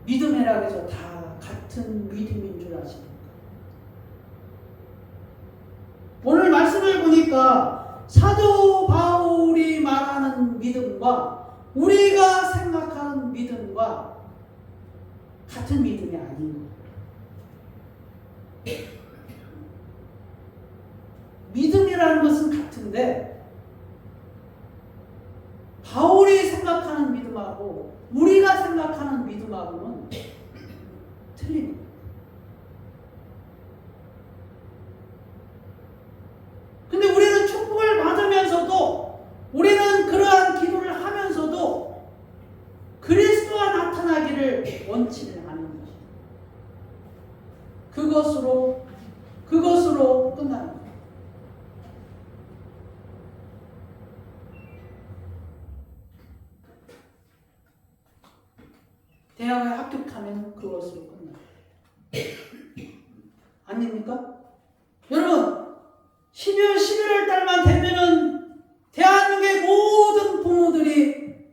믿음이라고 해서 다 같은 믿음인 줄 아십니까? 오늘 말씀을 보니까 사도 바울이 말하는 믿음과 우리가 생각하는 믿음과 같은 믿음이 아닌 것. 믿음이라는 것은 같은데 생각하는 믿음하고 우리가 생각하는 믿음하고는 틀립니다. 근데 우리는 축복을 받으면서도, 우리는 그러한 기도를 하면서도 그리스도가 나타나기를 원치는 않는 것입니다. 그것으로 끝납니다. 대학에 합격하면 그것으로 끝납니다. 아닙니까? 여러분, 12월 11월 달만 되면은 대한민국의 모든 부모들이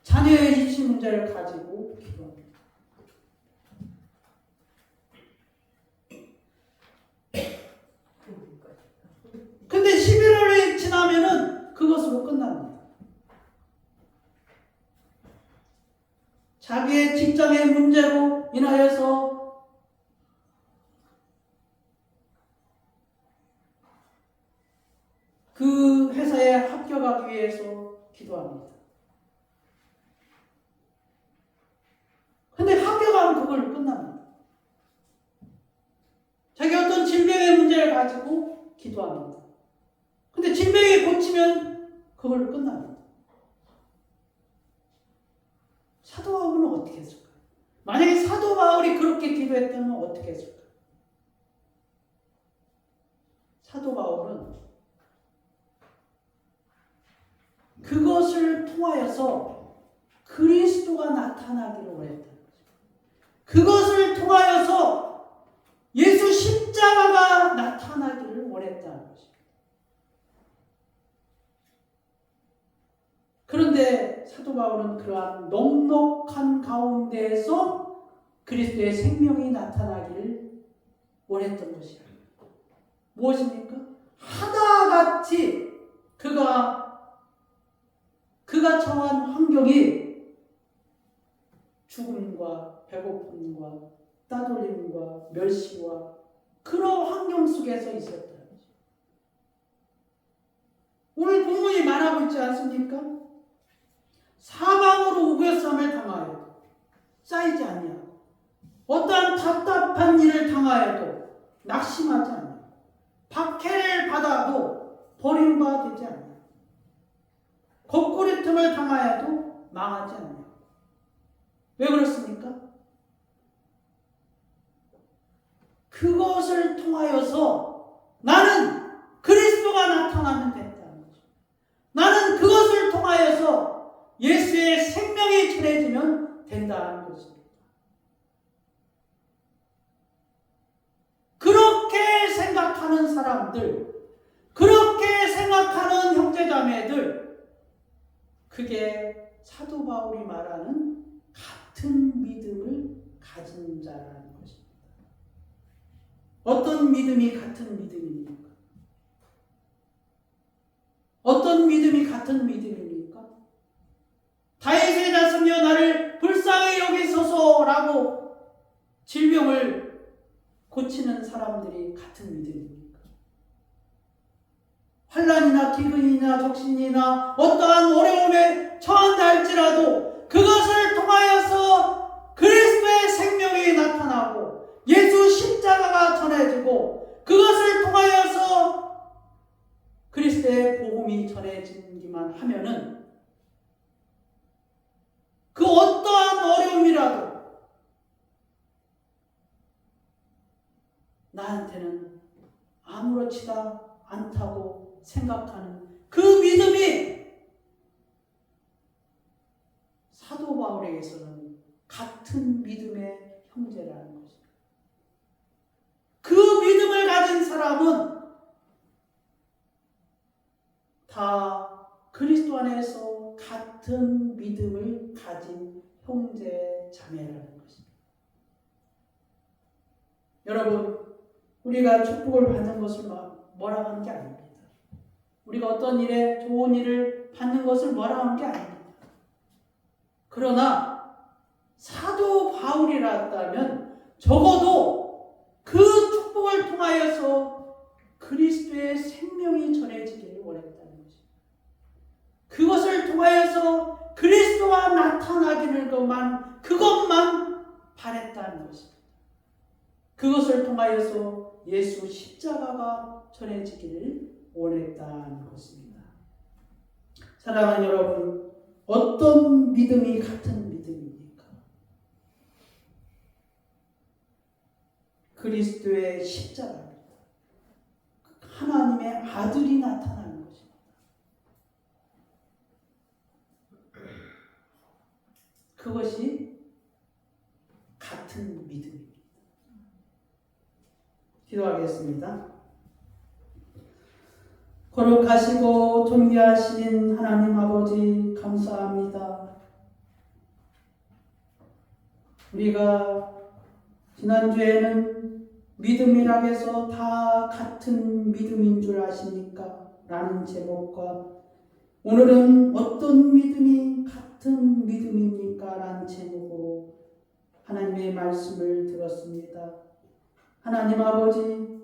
자녀의 입시 문제를 가지고 기도합니다. 근데 11월이 지나면은 그것으로 끝납니다. 자기의 직장의 문제로 인하여서 그 회사에 합격하기 위해서 기도합니다. 근데 합격하면 그걸로 끝납니다. 자기 어떤 질병의 문제를 가지고 기도합니다. 근데 질병이 고치면 그걸로 끝납니다. 사도 바울은 어떻게 했을까요? 만약에 사도 바울이 그렇게 기도했다면 어떻게 했을까요? 사도 바울은 그것을 통하여서 그리스도가 나타나기를 원했다. 그것을 통하여서 예수 십자가가 나타나기를 원했다는 것입니다. 그런데 사도 바울은 그러한 넉넉한 가운데에서 그리스도의 생명이 나타나기를 원했던 것이다. 무엇입니까? 하나같이 그가 처한 환경이 죽음과 배고픔과 따돌림과 멸시와 그런 환경 속에서 있었다는 거죠. 오늘 본문이 말하고 있지 않습니까? 사방으로 우겨쌈을 당하여도 쌓이지 아니하고 어떠한 답답한 일을 당하여도 낙심하지 않아요. 박해를 받아도 버림받지 않아요. 거꾸리틈을 당하여도 망하지 않아요. 왜 그렇습니까? 그것을 통하여서 나는 그리스도가 나타나면 된다는 거죠. 나는 그것을 통하여서 예수의 생명이 전해지면 된다는 것입니다. 그렇게 생각하는 사람들, 그렇게 생각하는 형제자매들, 그게 사도 바울이 말하는 같은 믿음을 가진 자라는 것입니다. 어떤 믿음이 같은 믿음입니까? 어떤 믿음이 같은 믿음입니까? 다윗의 자손이여 나를 불쌍히 여기소서라고 질병을 고치는 사람들이 같은 믿음입니까? 환난이나 기근이나 적신이나 어떠한 어려움에 처한다 할지라도 그것을 통하여서 그리스도의 생명이 나타나고 예수 십자가가 전해지고 그것을 통하여서 그리스도의 복음이 전해지기만 하면은 그 어떠한 어려움이라도 나한테는 아무렇지도 않다고 생각하는 그 믿음이 사도 바울에게서는 같은 믿음의 형제라는 것입니다. 그 믿음을 가진 사람은 다 그리스도 안에서 같은 믿음을 가진 형제 자매라는 것입니다. 여러분, 우리가 축복을 받는 것을 뭐라고 하는 게 아닙니다. 우리가 어떤 일에 좋은 일을 받는 것을 뭐라고 하는 게 아닙니다. 그러나 사도 바울이라면 적어도 그 축복을 통하여서 그리스도의 생명이 전해지기를 원했다는 것입니다. 그것을 통하여서 그리스도와 나타나기를 그것만 바랬다는 것입니다. 그것을 통하여서 예수 십자가가 전해지기를 원했다는 것입니다. 사랑하는 여러분, 어떤 믿음이 같은 믿음입니까? 그리스도의 십자가입니다. 하나님의 아들이 나타나는 것입니다. 그것이 같은 믿음입니다. 기도하겠습니다. 거룩하시고 존귀하신 하나님 아버지 감사합니다. 우리가 지난주에는 믿음이라 해서 다 같은 믿음인 줄 아십니까? 라는 제목과 오늘은 어떤 믿음이 같은 믿음입니까? 라는 제목으로 하나님의 말씀을 들었습니다. 하나님 아버지,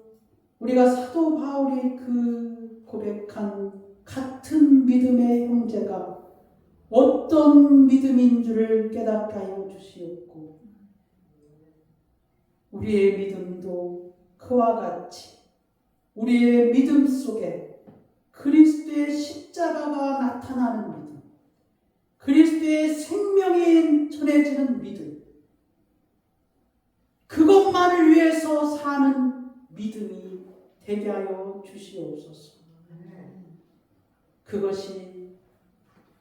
우리가 사도 바울이 그 고백한 같은 믿음의 형제가 어떤 믿음인 줄을 깨닫게 하여 주시옵고 우리의 믿음도 그와 같이 우리의 믿음 속에 그리스도의 십자가가 나타나는 믿음, 그리스도의 생명이 전해지는 믿음, 그것만을 위해서 사는 믿음이 되게 하여 주시옵소서. 그것이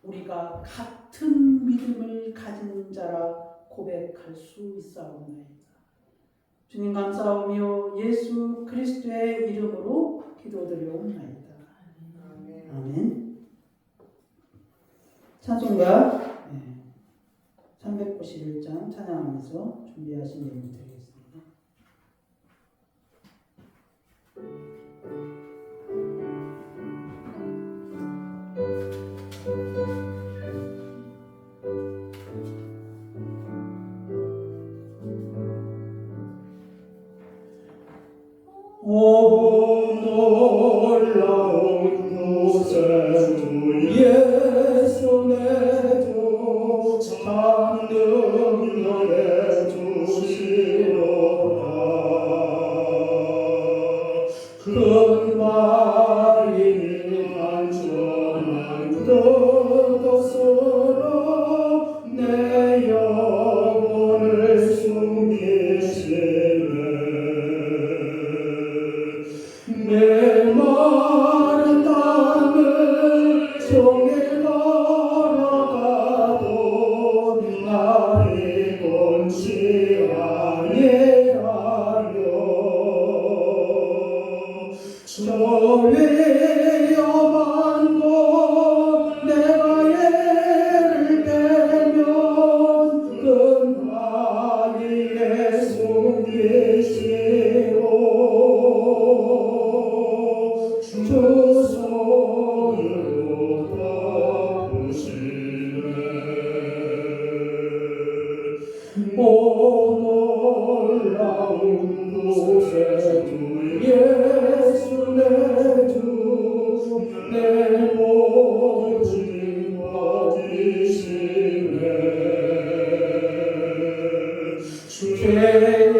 우리가 같은 믿음을 가진 자라 고백할 수 있사옵나이다. 주님 감사하며 예수 그리스도의 이름으로 기도드려옵나이다. 아멘. 찬송가 391장 찬양하면서 준비하신 예물 드리겠습니다. 오 놀라운 곳에 주 예수 내 주 참는 너의 주시로다. 큰 바위니 안전한 그곳으로 내 영혼을 숨기시네. 내 마른 땅을 종일 걸어가도 나를 곤치 아니하며 저 위에 험한 곳 내가 예를 빼면 큰 바위에 숨기시고 주 손으로 덮으시네. 오 놀라운 곳에 주 예수 내 주 내 모진 버리시네.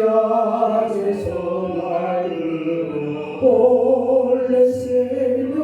죄악에서 날 들어 올리시며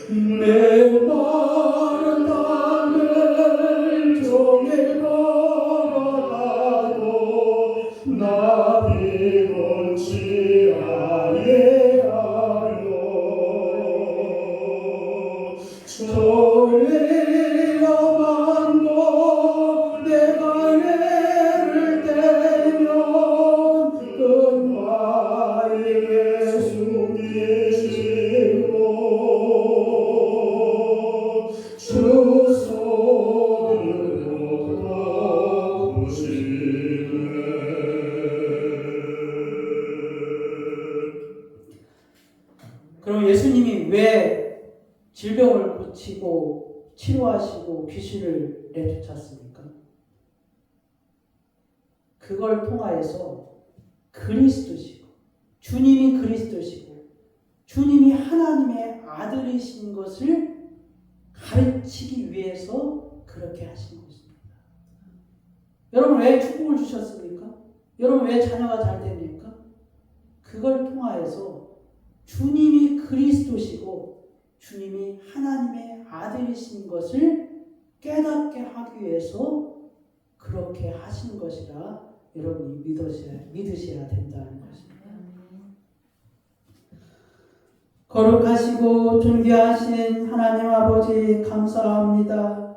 내 마른 땅을 종일 걸어가도 나비 곤치 아니하여 졸리어만도 내가 애를 떼면 근마에 숨기시고 주 손으로 덮으시네. 그럼 예수님이 왜 질병을 고치고 치료하시고 귀신을 내쫓았습니까? 그걸 통하여서 그리스도시고 주님이 그리스도시고 주님이 하나님의 아들이신 것을 가르치기 위해서 그렇게 하신 것입니다. 여러분 왜 축복을 주셨습니까? 여러분 왜 자녀가 잘 됩니까? 그걸 통하여서 주님이 그리스도시고 주님이 하나님의 아들이신 것을 깨닫게 하기 위해서 그렇게 하신 것이라 여러분이 믿으셔야 된다는 것입니다. 거룩하시고 존귀하신 하나님 아버지 감사합니다.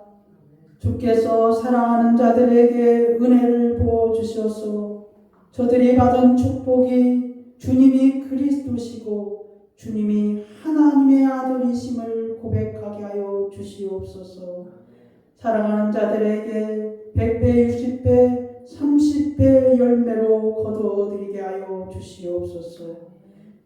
주께서 사랑하는 자들에게 은혜를 부어주셔서 저들이 받은 축복이 주님이 그리스도시고 주님이 하나님의 아들이심을 고백하게 하여 주시옵소서. 사랑하는 자들에게 100배, 60배, 30배 열매로 거두어드리게 하여 주시옵소서.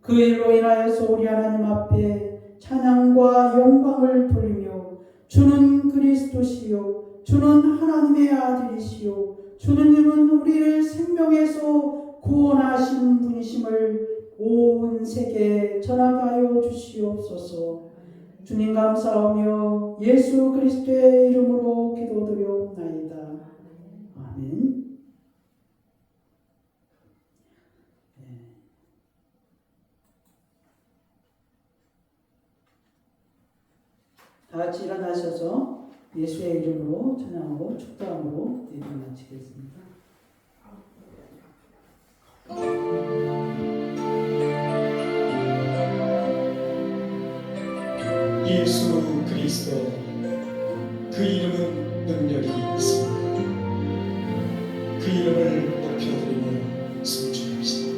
그 일로 인하여서 우리 하나님 앞에 찬양과 영광을 돌리며 주는 그리스도시요 주는 하나님의 아들이시요 주님은 우리를 생명에서 구원하신 분이심을 온 세계에 전하게 하여 주시옵소서. 주님 감사하며 예수 그리스도의 이름으로 기도드려옵나이다. 아멘. 다 같이 일어나셔서 예수의 이름으로 찬양하고 축도함으로 예배 마치겠습니다. 예수 그리스도 그 이름은 능력이 있습니다. 그 이름을 높여드리며颂축합시다.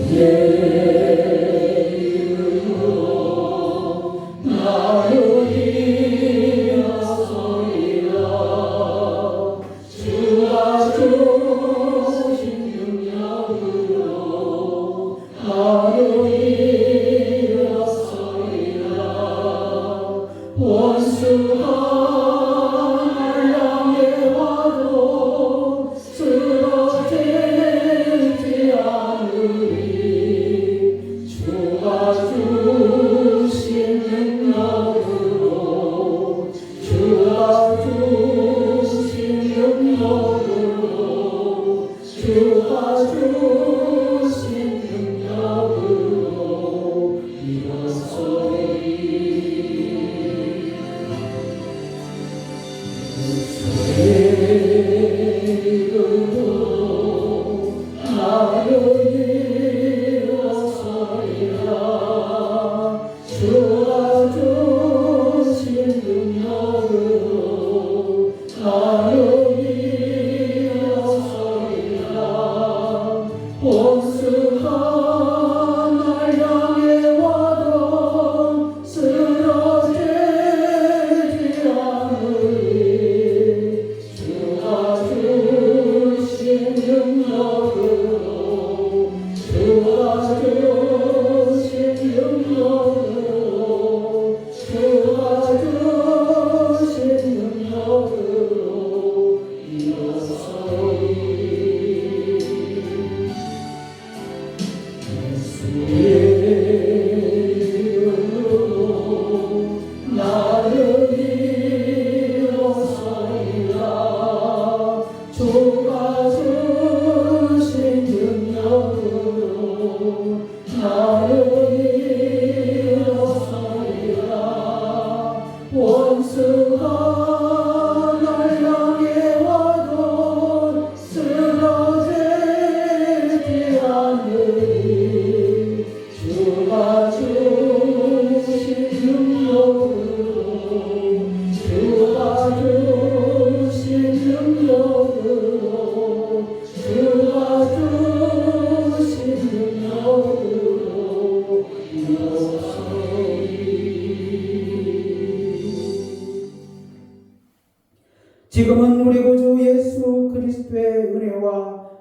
예수의 이름으로 나를 일어서리라. 주가 주신 능력으로 나를 일어서리라. 원수가 날 향해 와도 쓰러지지 않으리. 주가 주신 능력으로 주가 주신 능력으로 주가 주신 능력으로 일어서리. 이름으로 나를 일어서리라. 주가 주신 능력으로 나를 일어서리라. 원수가 날 향해 와도 쓰러지지 않으리. 주가 주신 능력으로 주가 주신 능력으로 주가 주신 능력으로 일어서리. 예수의 이름으로 나를 일어서리라. 주가 주신 능력으로 나를 일어서리라. 원수가 날 향해 와도 쓰러지지 않으리. 주가 주신 능력으로, 주가 주신 능력으로, 주가 주신 능력으로 일어서리. 지금은 우리 구주 예수 그리스도의 은혜와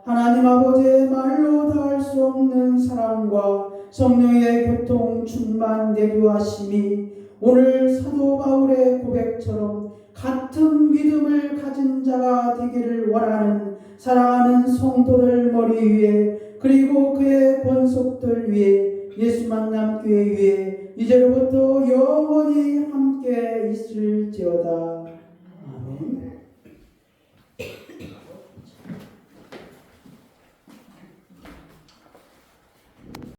하나님 아버지의 말로 다할 수 없는 사랑과 성령의 교통 충만 내주하심이 오늘 사도 바울의 고백처럼 같은 믿음을 가진 자가 되기를 원하는 사랑하는 성도들 머리 위에, 그리고 그의 권속들 위에, 예수 만남 교회 위에 이제로부터 영원히 함께 있을지어다. 아멘.